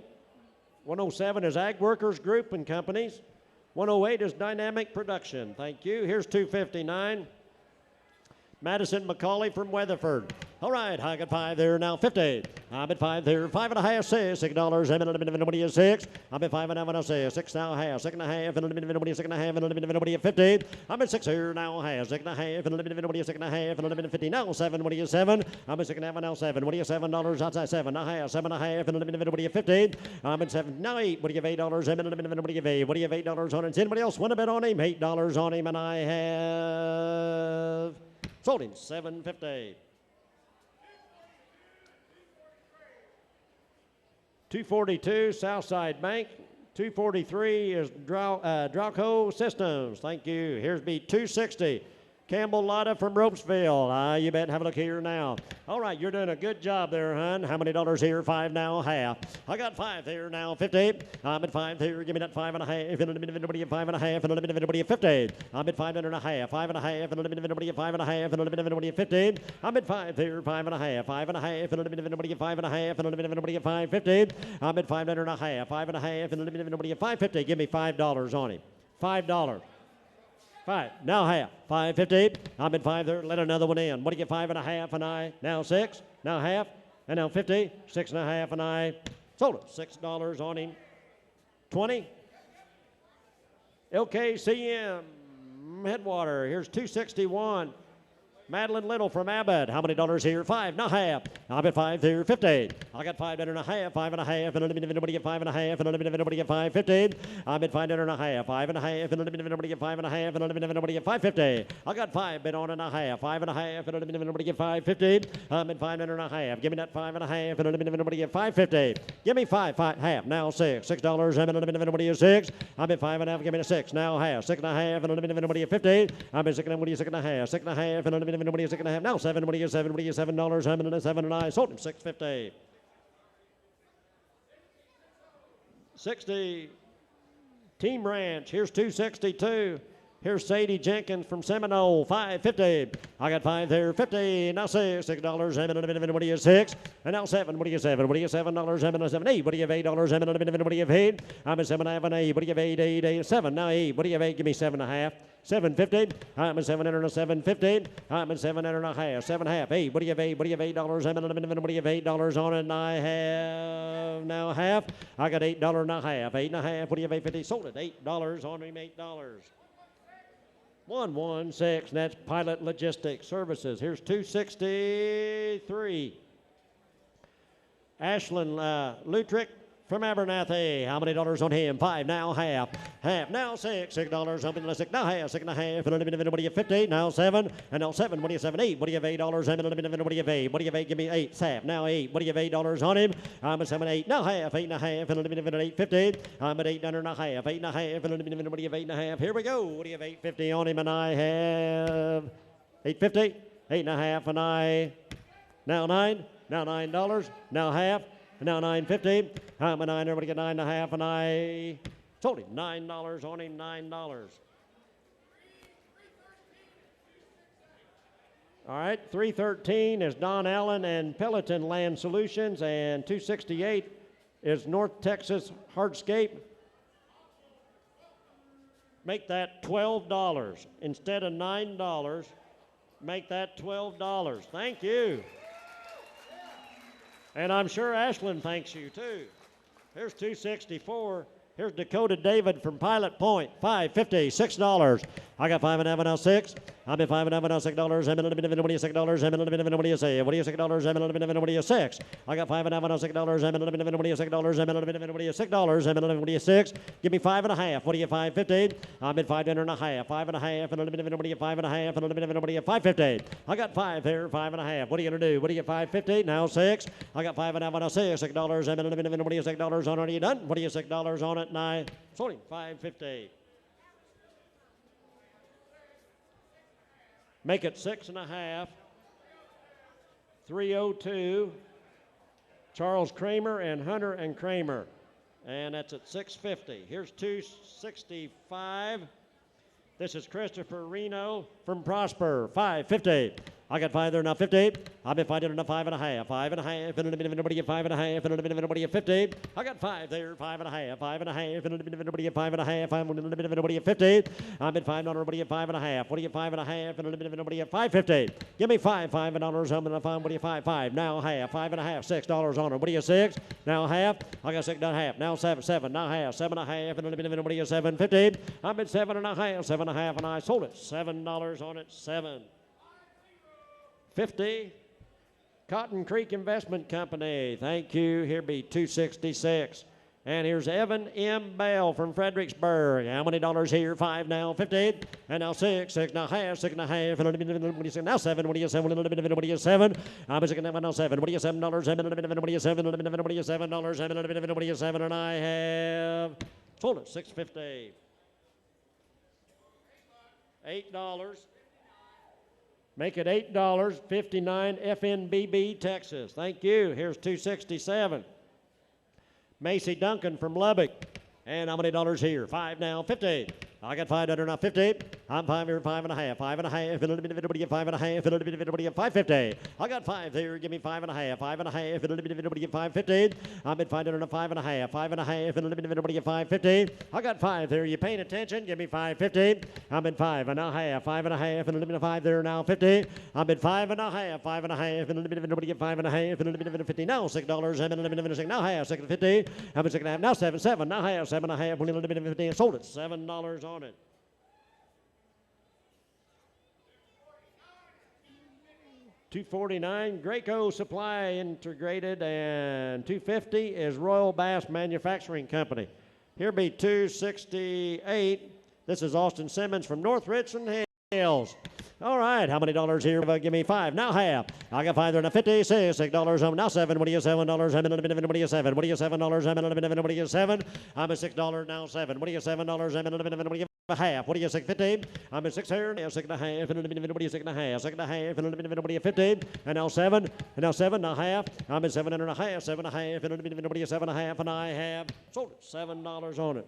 107 is Ag Workers Group and Companies. 108 is Dynamic Production. Thank you. Here's 259. Madison McCauley from Weatherford. All right, I got 5 there now, 50. I'm at 5 there, 5.5, $6. I'm at nobody is 6. I'm at 5.5 now, 6 now, half, 6.5, and nobody 6.5, and nobody at 50. I'm at 6 here now, half, 6.5, and nobody 6.5, and 50 now, 7. What do you 7? I'm at 6.5 now, 7. What do you $7 outside 7? Now half, 7.5, and nobody at 50. I'm at 7 now, 8. What do you have $8? And nobody give 8. What do you have $8 on it? Anybody else want to bet on him? $8 on him, and I have sold him $7.50. 242 Southside Bank. 243 is Drauco Systems. Thank you. Here's B 260. Campbell Lotta from Ropesville. You bet. Have a look here now. All right, you're doing a good job there, hon. How many dollars here? 5 now, half. I got 5 here now, 50. I'm at 5 here. Give me that 5.5. And nobody at 5.5. And nobody at 50. I'm at 5.5. 5.5. And nobody at 5.5. And nobody at 50. I'm at 5 here. 5.5. 5.5. And nobody at 5.5. And nobody at 5.50. I'm at 5.5. 5.5. And nobody at 5.50. Give me $5 on him. $5. 5. Now half. 5.50. I'm at 5 there. Let another one in. What do you get? 5.5 and I. Now 6. Now half. And now 50. 6.5 and I. Sold it. $6 on him. 20. LKCM Headwater. Here's 261. Madeline Little from Abbott. How many dollars here? 5. Now half. I'm at 5 here. 50. I got 5 and a half. 5.5. And nobody get 5.5. And nobody get 5.50. I'm at 5 and a half. 5.5. And nobody get 5.5. And nobody get 5.50. I got 5 bid on and a half. 5.5. And nobody get 5.50. I'm at 5 and a half. Give me that 5.5. And nobody get 5.50. Give me 5. Half. Now 6. $6. And nobody is 6. I'm at 5.5. Give me the 6. Now half. 6.5. And nobody at 50. I'm at 6.5. 6.5. And nobody is 6.5. Now 7. What do you get? 7? What do you get? $7. I'm at 7 and I sold him $6.50. 60. Team Ranch. Here's 262. Here's Sadie Jenkins from Seminole, 5.50. I got 5 there, 50. Now 6, $6. What do you 6? And now 7. What do you 7? What do you $7? I'm at 7. 8. What do you have? $8. What do you have? 8? I'm at 7.5 and 8. What do you have? 8, 8, 8, 7. Now 8. What do you have? 8? Give me 7.5. 7.50. I'm at 7.50. I'm at 7.5. 7.5. 8. What do you have? 8? What do you have? $8. What do you have? $8 on it? And I have now half. I got $8 now half. 8.5. What do you have? 8.50. Sold it. $8 on him. $8. 116. That's Pilot Logistics Services. Here's 263. Ashlyn Lutrick from Abernathy. How many dollars on him? 5. Now half. Half. Now 6. $6. Something less 6. Now half. 6.5. And what do you 50? Now 7. And now 7. What do you 7? 8. What do you have? $8. And what do you have? 8? What do you have? 8? Give me 8. Half. Now 8. What do you have? $8 on him? I'm at 7. 8. Now half. 8.5. And 8.50. I'm at 8.5. 8.5. And what do you have? 8.5. Here we go. What do you have? 8.50 on him? And I have 8.50. 8.5. And I now 9. Now $9. Now half. Now $9.50. I'm a 9. Everybody get 9.5, and I sold him $9 on him. $9. All right, 313 is Don Allen and Peloton Land Solutions, and 268 is North Texas Hardscape. Make that $12 instead of $9. Make that $12. Thank you. And I'm sure Ashlyn thanks you, too. Here's 264. Here's Dakota David from Pilot Point, $5.50, $6. I got 5.5 now 6. I'm at 5.5 now $6. I'm at $6. What do you say? What do you say? What do you $6? I got 5.5 now $6. I'm at $6. What do you $6? What do you 6? Give me 5.5. What do you 5.50? I'm at 5.5. 5.5. And what do you 5.5? And what do you 5.50? I got 5 there, 5.5. What are you gonna do? What do you 5.50? Now 6. I got 5.5 now $6. $6. And what do you $6 on it? Are you done? What do you $6 on it? And I sold him $5.50. Make it 6.5. 302. Charles Kramer and Hunter and Kramer. And that's at 6.50. Here's 265. This is Christopher Reno from Prosper, $5.50. I got 5 there now, 50. I've been fighting on a 5.5, 5.5, and a bit of nobody at 5.5, and a bit of nobody at 50. I got 5 there, 5.5, 5.5, and a bit of nobody at 5.5, I'm a bit of nobody at 50. I've been 5 on everybody at 5.5. What do you 5.5, and a bit of nobody at 5.50. Give me $5, $5. I'm gonna find what do you 5, now half, 5.5, $6 on it. What do you 6? Now half. I got 6 down half. Now 7, now half, 7.5, and a bit of nobody at 7.50. I've been 7.5, 7.5, and I sold it. $7 on it, 7. 50. Cotton Creek Investment Company. Thank you. Here be 266. And here's Evan M. Bell from Fredericksburg. How many dollars here? 5 now, 50. And now 6, 6 now half, 6.5. And now 7. What do you 7? What do you 7? I'm 6 now 7. What do you $7? What do you 7? What do you $7? What do you 7? And I have sold it. $6.50. $8. Make it $8, 59 FNBB, Texas. Thank you. Here's 267. Macy Duncan from Lubbock. And how many dollars here? 5 now, 50. I got 5 under now, 50. I'm 5 here, 5.5, 5.5. If it'll be 5.5, if it'll be 5.50. I got 5 there. Give me 5.5, 5.5. If it'll be 5.50. I'm at 5 under 5.5, 5.5. If it'll be 5.50. I got 5 there. You paying attention? Give me 5.50. I'm at 5 and now half, 5.5. And it'll be 5 there now, 50. I'm at 5.5, 5.5. And it'll be 5.5. And it'll be 50 now, $6. And it'll be now half, 6.50. I'm at 6.5 now, 7 now half, 7.5. When it'll be 50, sold it. $7 on it. $249 Graco Supply Integrated, and $250 is Royal Bass Manufacturing Company. Here be $268. This is Austin Simmons from North Richland Hills. All right, how many dollars here? Give me 5. Now half. I got 5 there. Now 50, $6. Now 7. What do you $7? I'm in a bit of what do you 7? What do you $7? I'm in a bit of what do you 7? I'm at $6 now 7. What do you $7? I'm in a bit of what do you half. What do you 6.50? I'm at 6 here. Now 6.5. And a bit of what do you 6.5? 6.5. And a bit of what do you 50? And now 7. And now 7. Now half. I'm at 7.5. 7.5. And a bit of what do you 7.5? And I have sold it. $7 on it.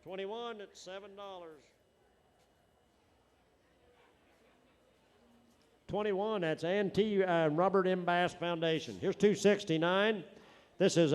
21 at $7. 21, that's N.T. Robert M. Bass Foundation. Here's 269. This is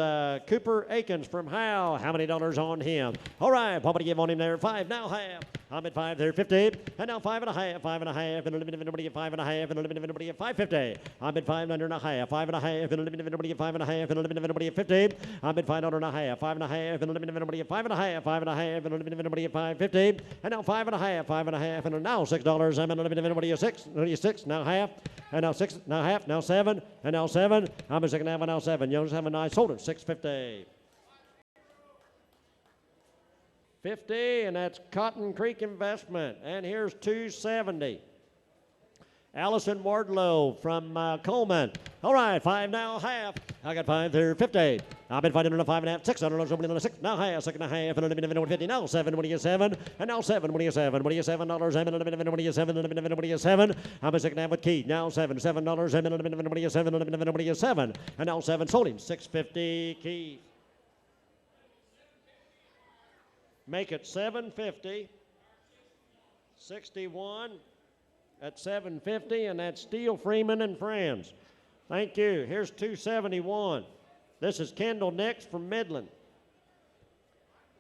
Cooper Akins from Howe. How many dollars on him? All right, what would you give on him there? 5, now half. I'm at 5 there, 50. And now 5.5, 5.5. And a little bit of nobody at 5.5. And a little bit of nobody at 5.50. I'm at 5 under and a half, 5.5. And a little bit of nobody at 5.5. And a little bit of nobody at 50. I'm at 5 under and a half, 5.5. And a little bit of nobody at 5.5, 5.5. And a little bit of nobody at 5.50. And now 5.5, 5.5. And now $6. I'm at a little bit of nobody at 6. 6, now half. And now 6, now half, now 7. And now 7. I'm at 6.5, and now 7. You just have a nice sold it, $6.50. 50, and that's Cotton Creek Investment. And here's 270. Allison Wardlow from Coleman. All right, 5 now, half. I got 5 there, 50. I've been fighting on a 5.5, $6. 6 now, half, 6.5. And a little bit of 50. Now 7. What do you 7? And now 7. What do you 7? What do you $7? And a little bit of what do you 7? And a little bit of what do you 7? I'm at 6.5 with Keith. Now 7. $7. And a little bit of what do you 7? And a little bit of what do you 7? And now 7. Sold him. $6.50 Keith. Make it $7.50. 61 at $7.50, and that's Steele, Freeman, and Friends. Thank you. Here's 271. This is Kendall Nix from Midland.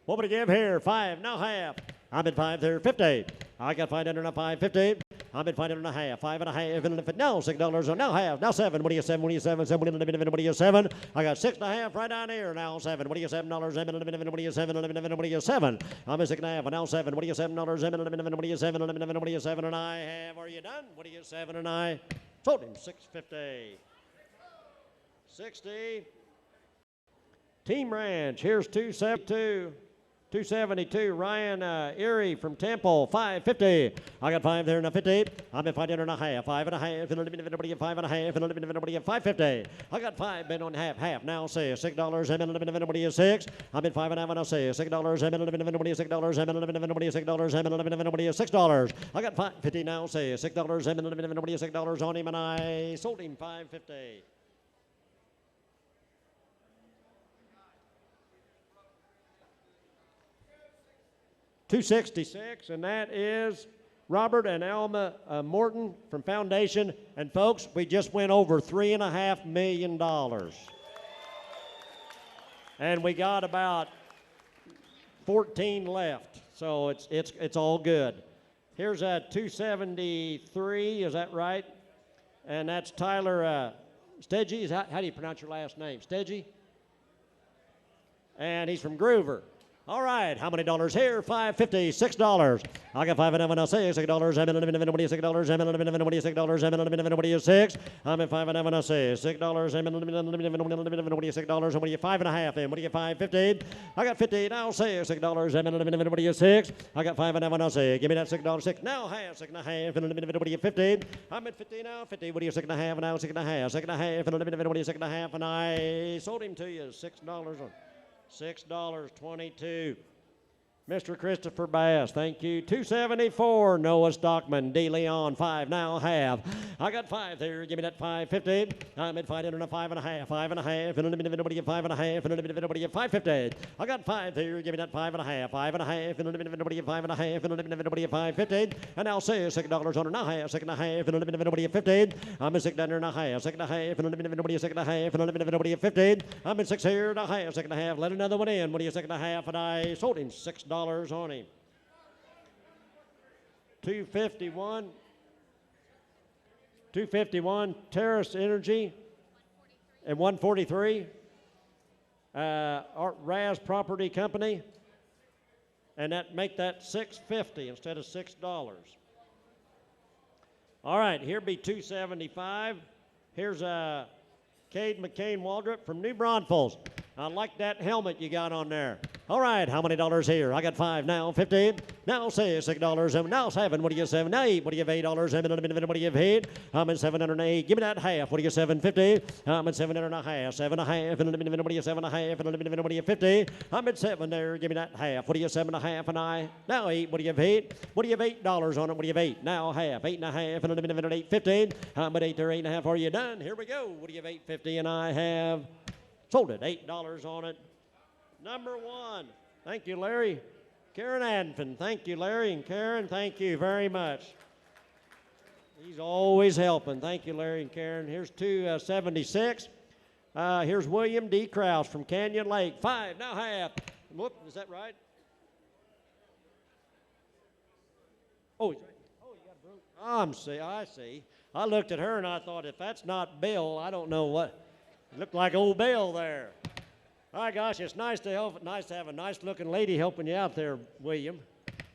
What would I give here? 5, now half. I'm at 5 there, 50. I got 5 under, now 5.50. I'm at 5 under, half, 5.5. And now $6, now half, now 7. What do you 7? What do you 7? 7. What do you 7? I got 6.5 right down here. Now 7. What do you $7? What do you 7? What do you 7? I'm at 6.5. And now 7. What do you $7? What do you 7? What do you 7? And I have. Are you done? What do you 7? And I sold him $6.50. 60. Team Ranch. Here's 272. 272, Ryan Erie from Temple, 550. I got 5 there, now 50. I'm at 5 and a half, 5.5. And a little bit of everybody at 5.5. And a little bit of everybody at 550. I got 5, been on half. Now say $6. And a little bit of everybody at 6. I'm at 5.5 and I'll say $6. And a little bit of everybody at $6. And a little bit of everybody at $6. And a little bit of everybody at $6. I got 550 now, say $6. And a little bit of everybody at $6 on him, and I sold him $5.50. $266, and that is Robert and Alma Morton from Foundation. And folks, we just went over $3.5 million. And we got about 14 left, so it's all good. Here's a 273, is that right? And that's Tyler Steggy. How do you pronounce your last name? Steggy? And he's from Groover. All right, how many dollars here? $5.50, $6. I got $5 and $6, $6. $6. $6. I'm at $5 and $6, $6. $6. And what do you $5.5 in? What do you $5.50? I got $50 now. Say $6. What do you $6? I got $5 and $6. Give me that $6. $6 now. Half $6.5. What do you $50? I'm at $50 now. $50. What do you $6.5 now? $6.5. $6.5. What do you $6.5? And I sold him to you $6 on. $6.22. Mr. Christopher Bass, thank you. $2.74. Noah Stockman, De Leon, 5 now half. I got 5 there. Give me that $5.50. I'm at 5 and a 5.5. 5.5. And what do you 5.5? And what do you $5.50? I got 5 there. Give me that 5.5. 5.5. And what do you 5.5? And what do you $5.50? And I'll say $6 on it now half. 6.5. And what do you 15? I'm at $6 and a half. 6.5. And what do you 6.5? And what do you 15? I'm at 6 here and a half. 6.5. Let another one in. What do you 6.5? And I sold him $6 on him. 251. 251 Terrace Energy and 143 Raz Property Company, and that make that $6.50 instead of $6. All right, here be 275. Here's Cade McCain Waldrop from New Braunfels. I like that helmet you got on there. All right, how many dollars here? I got 5 now, 15. Now say $6. Now 7. What do you 7? Now 8. What do you have $8? What do you have 8? I'm at 708. Give me that half. What do you 750? I'm at 7.5. 7.5. What do you 7.5? What do you 50? I'm at 7 there. Give me that half. What do you 7.5? And I now 8. What do you have 8? What do you have $8 on it? What do you have 8? Now half. 8.5. And 8.50. I'm at 8 there. 8.5. Are you done? Here we go. What do you have 8.50? And I have sold it. $8 on it. Number 1. Thank you, Larry. Karen Adfin. Thank you, Larry. And Karen, thank you very much. He's always helping. Thank you, Larry and Karen. Here's 276. Here's William D. Krause from Canyon Lake. 5 now half. Whoop, is that right? Oh, he's right. Oh, you got a broke. I see. I looked at her and I thought, if that's not Bill, I don't know what. It looked like old Bill there. My gosh, it's nice to have a nice-looking lady helping you out there, William.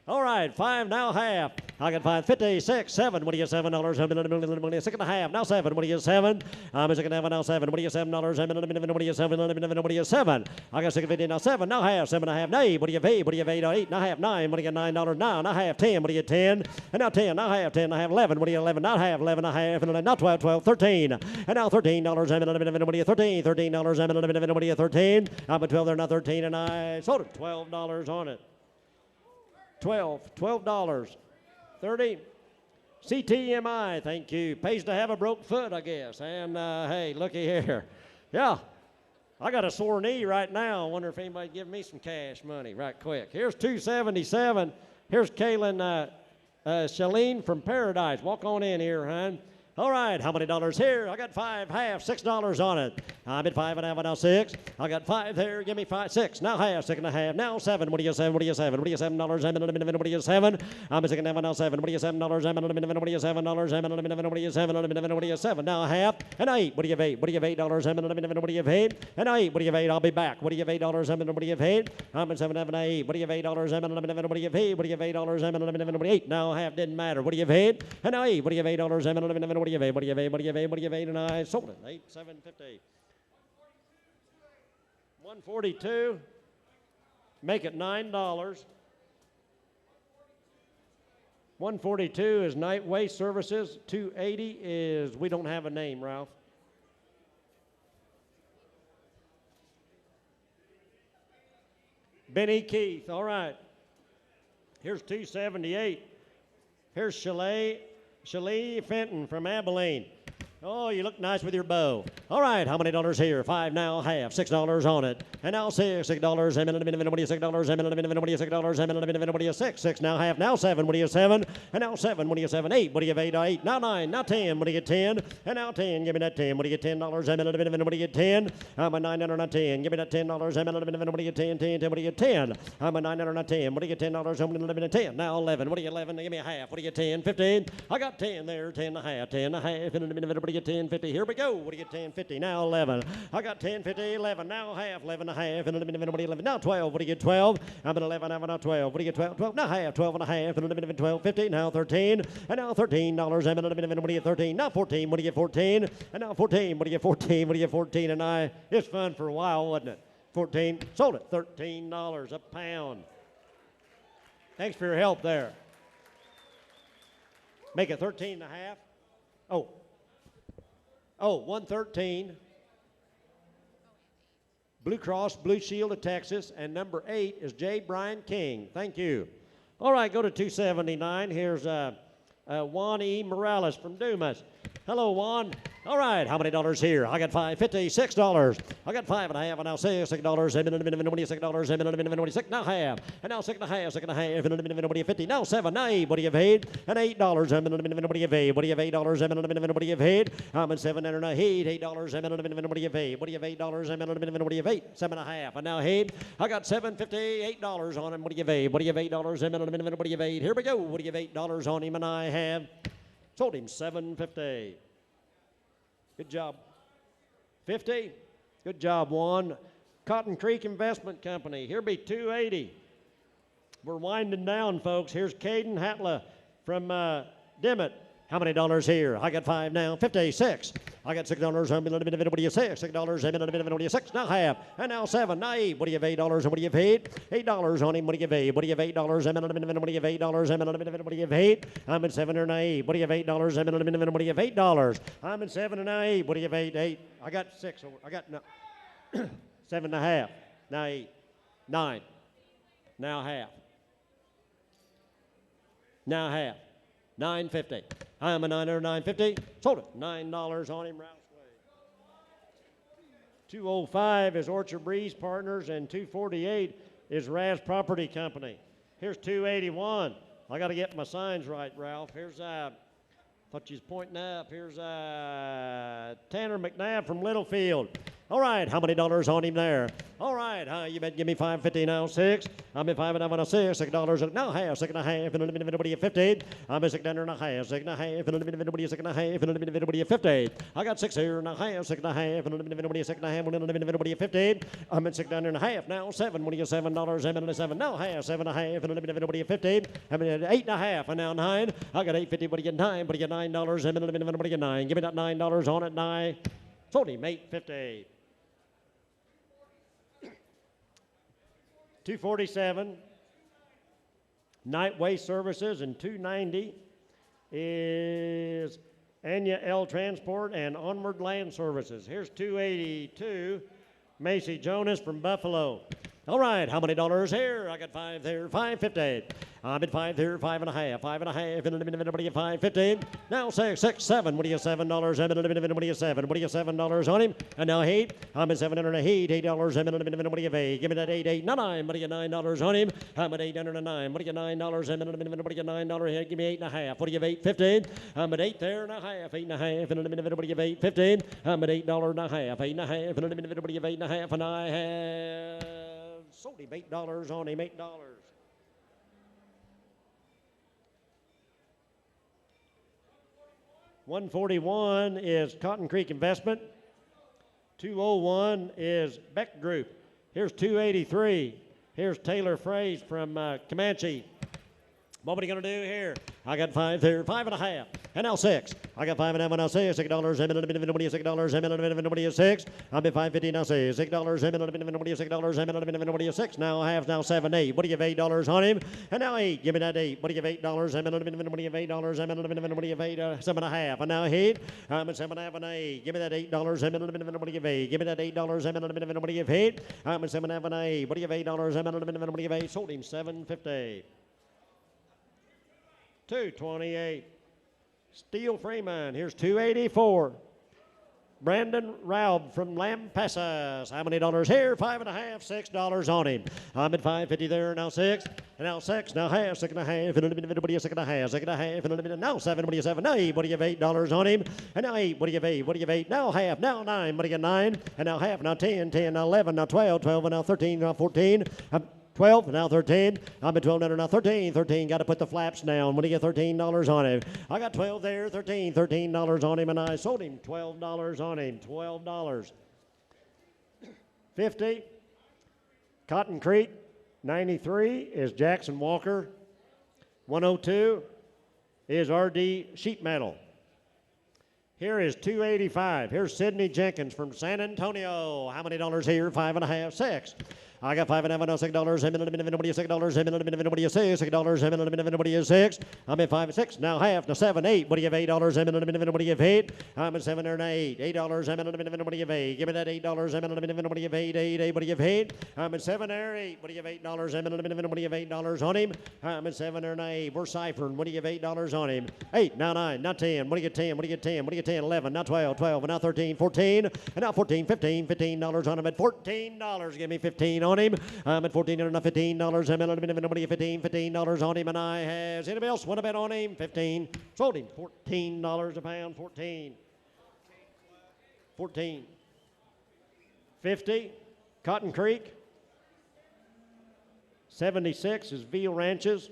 All right, 5 now half. I got 5.50, 6, 7. What do you $7? 6.5. Now 7. What do you 7? I'm at 6.5 now 7. What do you $7? What do you 7? What do you 7? I got 6.50 now 7. Now half. 7.5. Now 8. What do you 8? What do you 8? 8 now half. 9. What do you $9 now? Now half. 10. What do you 10? And now 10. Now half. 10. Now half. 11. What do you 11? Now half. 11 and a half. And now 12. 12. 13. And now $13. What do you 13? $13. What do you 13? I'm at 12 there now 13. And I sold it. $12 on it. $12. 30. CTMI, thank you. Pays to have a broke foot, I guess. And hey, looky here. Yeah, I got a sore knee right now. I wonder if anybody give me some cash money right quick. Here's 277. Here's Kaylin Shalene from Paradise. Walk on in here, hon. All right, how many dollars here? I got 5 half, $6 on it. I'm at 5.5 now 6. I got 5 there. Give me 5, 6. Now half, 6.5. Now 7. What do you 7? What do you 7? What do you $7? What do you 7? I'm at 6.5 now 7. What do you $7? What do you $7? What do you 7? What do you 7? Now half and 8. What do you 8? What do you $8? What do you 8? And 8. What do you 8? I'll be back. What do you $8? What do you 8? I'm at 7.5 and 8. What do you $8? What do you 8? What do you $8? 8. Now half didn't matter. What do you 8? And 8. What do you $8? What do you 8? What do you 8? What do you 8? What do you 8? What do you 8? And I sold it. 8,750. 142. Make it $9. 142 is Night Waste Services. 280 is we don't have a name, Ralph. Benny Keith. All right. Here's 278. Here's Shelley Fenton from Abilene. Oh, you look nice with your bow. All right, how many dollars here? 5 now, half, $6 on it. And now $6, a minute, $6, a minute, $6, a minute, 6. 6 now, half, now 7, what do you 7? And now 7, what do you 7? 8, what do you 8? 8, now 9, now 10, what do you get 10? And now 10, give me that 10, what do you get $10? A minute, what do you get 10? I'm a 9 under 10, give me that $10, a minute, what do you get 10? 10, 10, what do you get 10? I'm a 9 under 10, what do you get $10? A minute, 10. Now 11, what do you 11? Give me a half, what do you get 10? 15. I got 10 there, 10 and a half, 10 and a half, and a minute, what do you get 10? 50. Here we go. What do you get 10? 50. Now 11. I got 10, 50, 11. Now half, 11 and a half, and a minute, what do you 11? Now 12. What do you get 12? I'm at 11, I'm at 12. What do you get 12? 12. Now half, 12 and a half, and a minute, 12, 15. Now 13. And now $13. I'm at a minute, what do you get 13? Now 14. What do you get 14? And now 14. What do you get 14? What do you get 14? And it's fun for a while, wasn't it? 14. Sold it. $13 a pound. Thanks for your help there. Make it 13 and a half. Oh, 113. Blue Cross Blue Shield of Texas, and number 8 is J. Brian King. Thank you. All right, go to 279. Here's Juan E. Morales from Dumas. Hello, Juan. All right, how many dollars here? I got 5, 50, $6. I got 5 and a half, and now $6, a minute, $6, a minute, 6, now half, and now 6 and a half, and a minute, 50, now 7, now 8, what do you paid? And $8, a minute, what do you paid? What do you have $8, a minute, what do you paid? I'm at 7 and a $8, a minute, what do you paid? What do you have $8, a minute, what do you paid? 7 and a half, and now 8, I got $7.58 on him, what do you pay? What do you have $8, a minute, what do you paid? Here we go, what do you have $8 on him, and I have sold him $7.50. Good job. 50. Good job, Juan. Cotton Creek Investment Company. Here be 280. We're winding down, folks. Here's Caden Hatla from Dimmitt. How many dollars here? I got 5 now. 56. I got $6. I'm in a minute. What do you say? $6. I'm in a minute. What do you 6? Now half. And now 7. Now 8. What do you have? $8. And what do you paid? $8 on him. What do you pay? What do you have? $8. I'm in a minute. What do you have? $8. I'm in a minute. What do you paid? I'm at 7 or 8. What do you have? $8. I'm in a minute. What do you have? $8. I'm at 7 and 8. What do you have? 8. I got 6. I got no. 7 and a half. Now 8. 9. Now half. Now half. 9.50. I'm a 9 or 9.50. Sold it. $9 on him. Rouse Way. 205 is Orchard Breeze Partners, and 248 is Raz Property Company. Here's 281. I got to get my signs right, Ralph. Here's thought you was pointing up. Here's Tanner McNabb from Littlefield. All right, how many dollars on him there? All right, you bet give me $5.50 now, 6. I'm at 5 and I'm on a $6. Now half, 6 and a half, and a minute, what do you 50? I'm at 6 and a half, 6 and a half, and a minute, what do you 6 and a half, and a minute, what do you 50? I got 6 here and a half, 6 and a half, and a minute, what do you 6 and a half, and a minute, what do you 50? I'm at 6 and a half now, 7. What do you $7? I'm at 7 now, half, 7 and a half, and a minute, what do you 50? I'm at 8 and a half, and now 9. I got 8.50. What do you get 9? What do you get $9? I'm at a minute, what do you get 9? Give me that $9 on it, 9. Sold him $8.50. 247, Night Waste Services, and 290 is Anya L. Transport and Onward Land Services. Here's 282, Macy Jonas from Buffalo. All right, how many dollars here? I got 5 there, $5.50. I'm at 5 here, 5 and a half, 5 and a half, and a minute, what do you $5.50? Now 6, 7. What do you $7? I'm at a minute, what do you 7? What do you $7 on him? And now 8. I'm at 7 and a $8. I'm at a minute, what do you pay? Give me that 8, 9. What do you $9 on him? I'm at 8 and a 9. What do you $9? I'm at a minute, what do you $9 here? Give me 8 and a half. What do you have? 8.50? I'm at 8 there and a half, 8 and a half, and a minute, what do you have? 8.50? I'm at $8 and a half, 8 and a half, and a minute, what do you have? 8 and a half, and I have sold him $8 on him, $8. 141 is Cotton Creek Investment. 201 is Beck Group. Here's 283. Here's Taylor Fraze from Comanche. What are you going to do here? I got 5 there, 5 and a half, and now 6. I got 5 and a half, and now $6. $6. I'm in a minute, what do you $6? I'm in a minute, what do you $6? I'm at 5.50 now, $6. $6. I'm in a minute, what do you $6? I'm in a minute, what do you 6? Now half, now 7, 8. What do you have? $8 on him? And now 8. Give me that 8. What do you have? $8? I'm in a minute, what do you have? $8? I'm in a minute, what do you have? 8? 7 and a half, and now 8. I'm at 7 and a half, and 8. Give me that $8. I'm in a minute, what do you have? 8? Give me that $8. I'm in a minute, what do you have? 8? I'm at 7 and a half, and 8. What do you have? $8? I'm in a minute, what do you have? 8? Sold him $7.50. 228. Steel Freeman. Here's 284. Brandon Raub from Lampasas. How many dollars here? $5.5, $6 on him. I'm at $5.50 there, now 6. And now 6, now half, 6.5. And a minute, what do you 6.5, 6.5. And a minute, now 7, what do you 7? Now 8, what do you have $8 on him? And now 8, what do you have 8? What do you have 8? Now half, now 9, what do you get 9? And now half, now 10, 10, now 11, now 12, 12, and now 13, now 14. 12, now 13. I'm at 12 now 13. 13, got to put the flaps down. What do you get $13 on him? I got 12 there, 13. $13 on him, and I sold him $12 on him. $12. 50. Cotton Creek. 93 is Jackson Walker. 102 is R.D. Sheet Metal. Here is 285. Here's Sidney Jenkins from San Antonio. How many dollars here? $5.5, 6. I got $5.5, now $6. $6. $6. 6. I'm at 5 and 6. Now half, now 7, 8. What do you have? $8. What do you have? 8. I'm at 7 there, now 8. $8. What do you have? 8. Give me that $8. What do you have? 8, 8, 8. What do you have? 8. I'm at 7 there, 8. What do you have? $8. What do you have? $8 on him? I'm at 7 there, now 8. We're ciphering. What do you have? $8 on him? 8, now 9, now 10. What do you get? 10. What do you get? 10. What do you get? 10. 11, now 12, 12, and now 13, 14, and now 14, 15, $15 on him at $14. Give me 15 on him. I'm at 14 and now $15. I'm at 15, $15 on him, and I has anybody else want to bet on him? 15. Sold him $14 a pound. 14. 14. 50. Cotton Creek. 76 is Veal Ranches.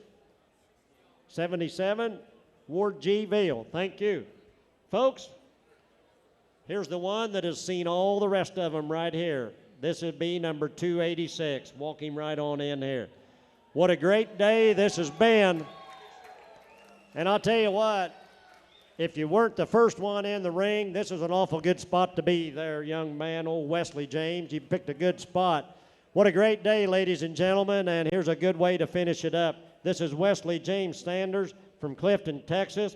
77 Ward G. Veal. Thank you. Folks, here's the one that has seen all the rest of them right here. This would be number 286, walking right on in here. What a great day this has been. And I'll tell you what, if you weren't the first one in the ring, this is an awful good spot to be there, young man, old Wesley James. You picked a good spot. What a great day, ladies and gentlemen, and here's a good way to finish it up. This is Wesley James Sanders from Clifton, Texas.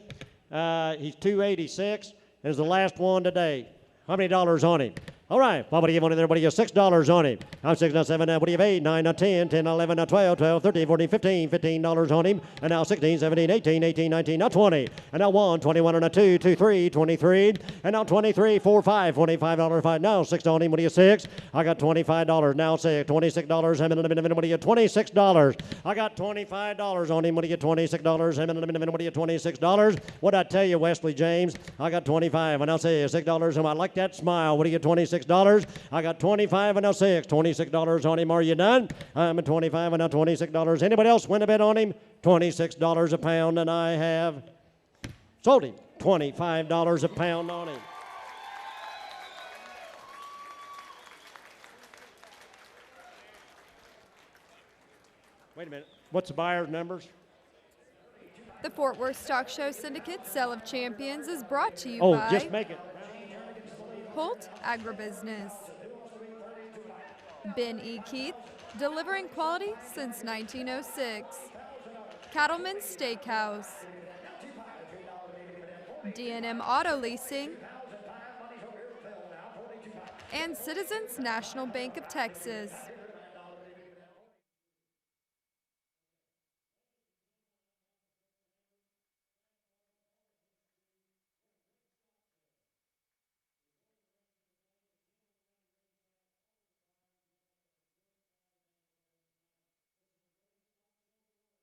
He's 286, and is the last one today. How many dollars on him? All right, what do you give on him there? What do you give? $6 on him. I'm 6, now 7, now what do you have? 8, 9, now 10, 10, now 11, now 12, 12, 13, 14, 15, $15 on him. And now 16, 17, 18, 18, 19, now 20. And now 1, 21, and now 2, 2, 3, 23. And now 23, 4, 5, $25, 5. Now 6 on him. What do you 6? I got $25. Now 6, $26. What do you get? $26. I got $25 on him. What do you get? $26. What do you get? $26. What'd I tell you, Wesley James? I got 25. And I'll say $6. And I like that smile. What do you get? $26. I got 25 and now 6. $26 on him. Are you done? I'm at 25 and now $26. Anybody else win a bet on him? $26 a pound, and I have sold him $25 a pound on him. Wait a minute. What's the buyer's numbers? The Fort Worth Stock Show Syndicate Sale of Champions is brought to you Oh, by just make it. Holt Agribusiness, Ben E. Keith, delivering quality since 1906, Cattleman's Steakhouse, D&M Auto Leasing, and Citizens National Bank of Texas.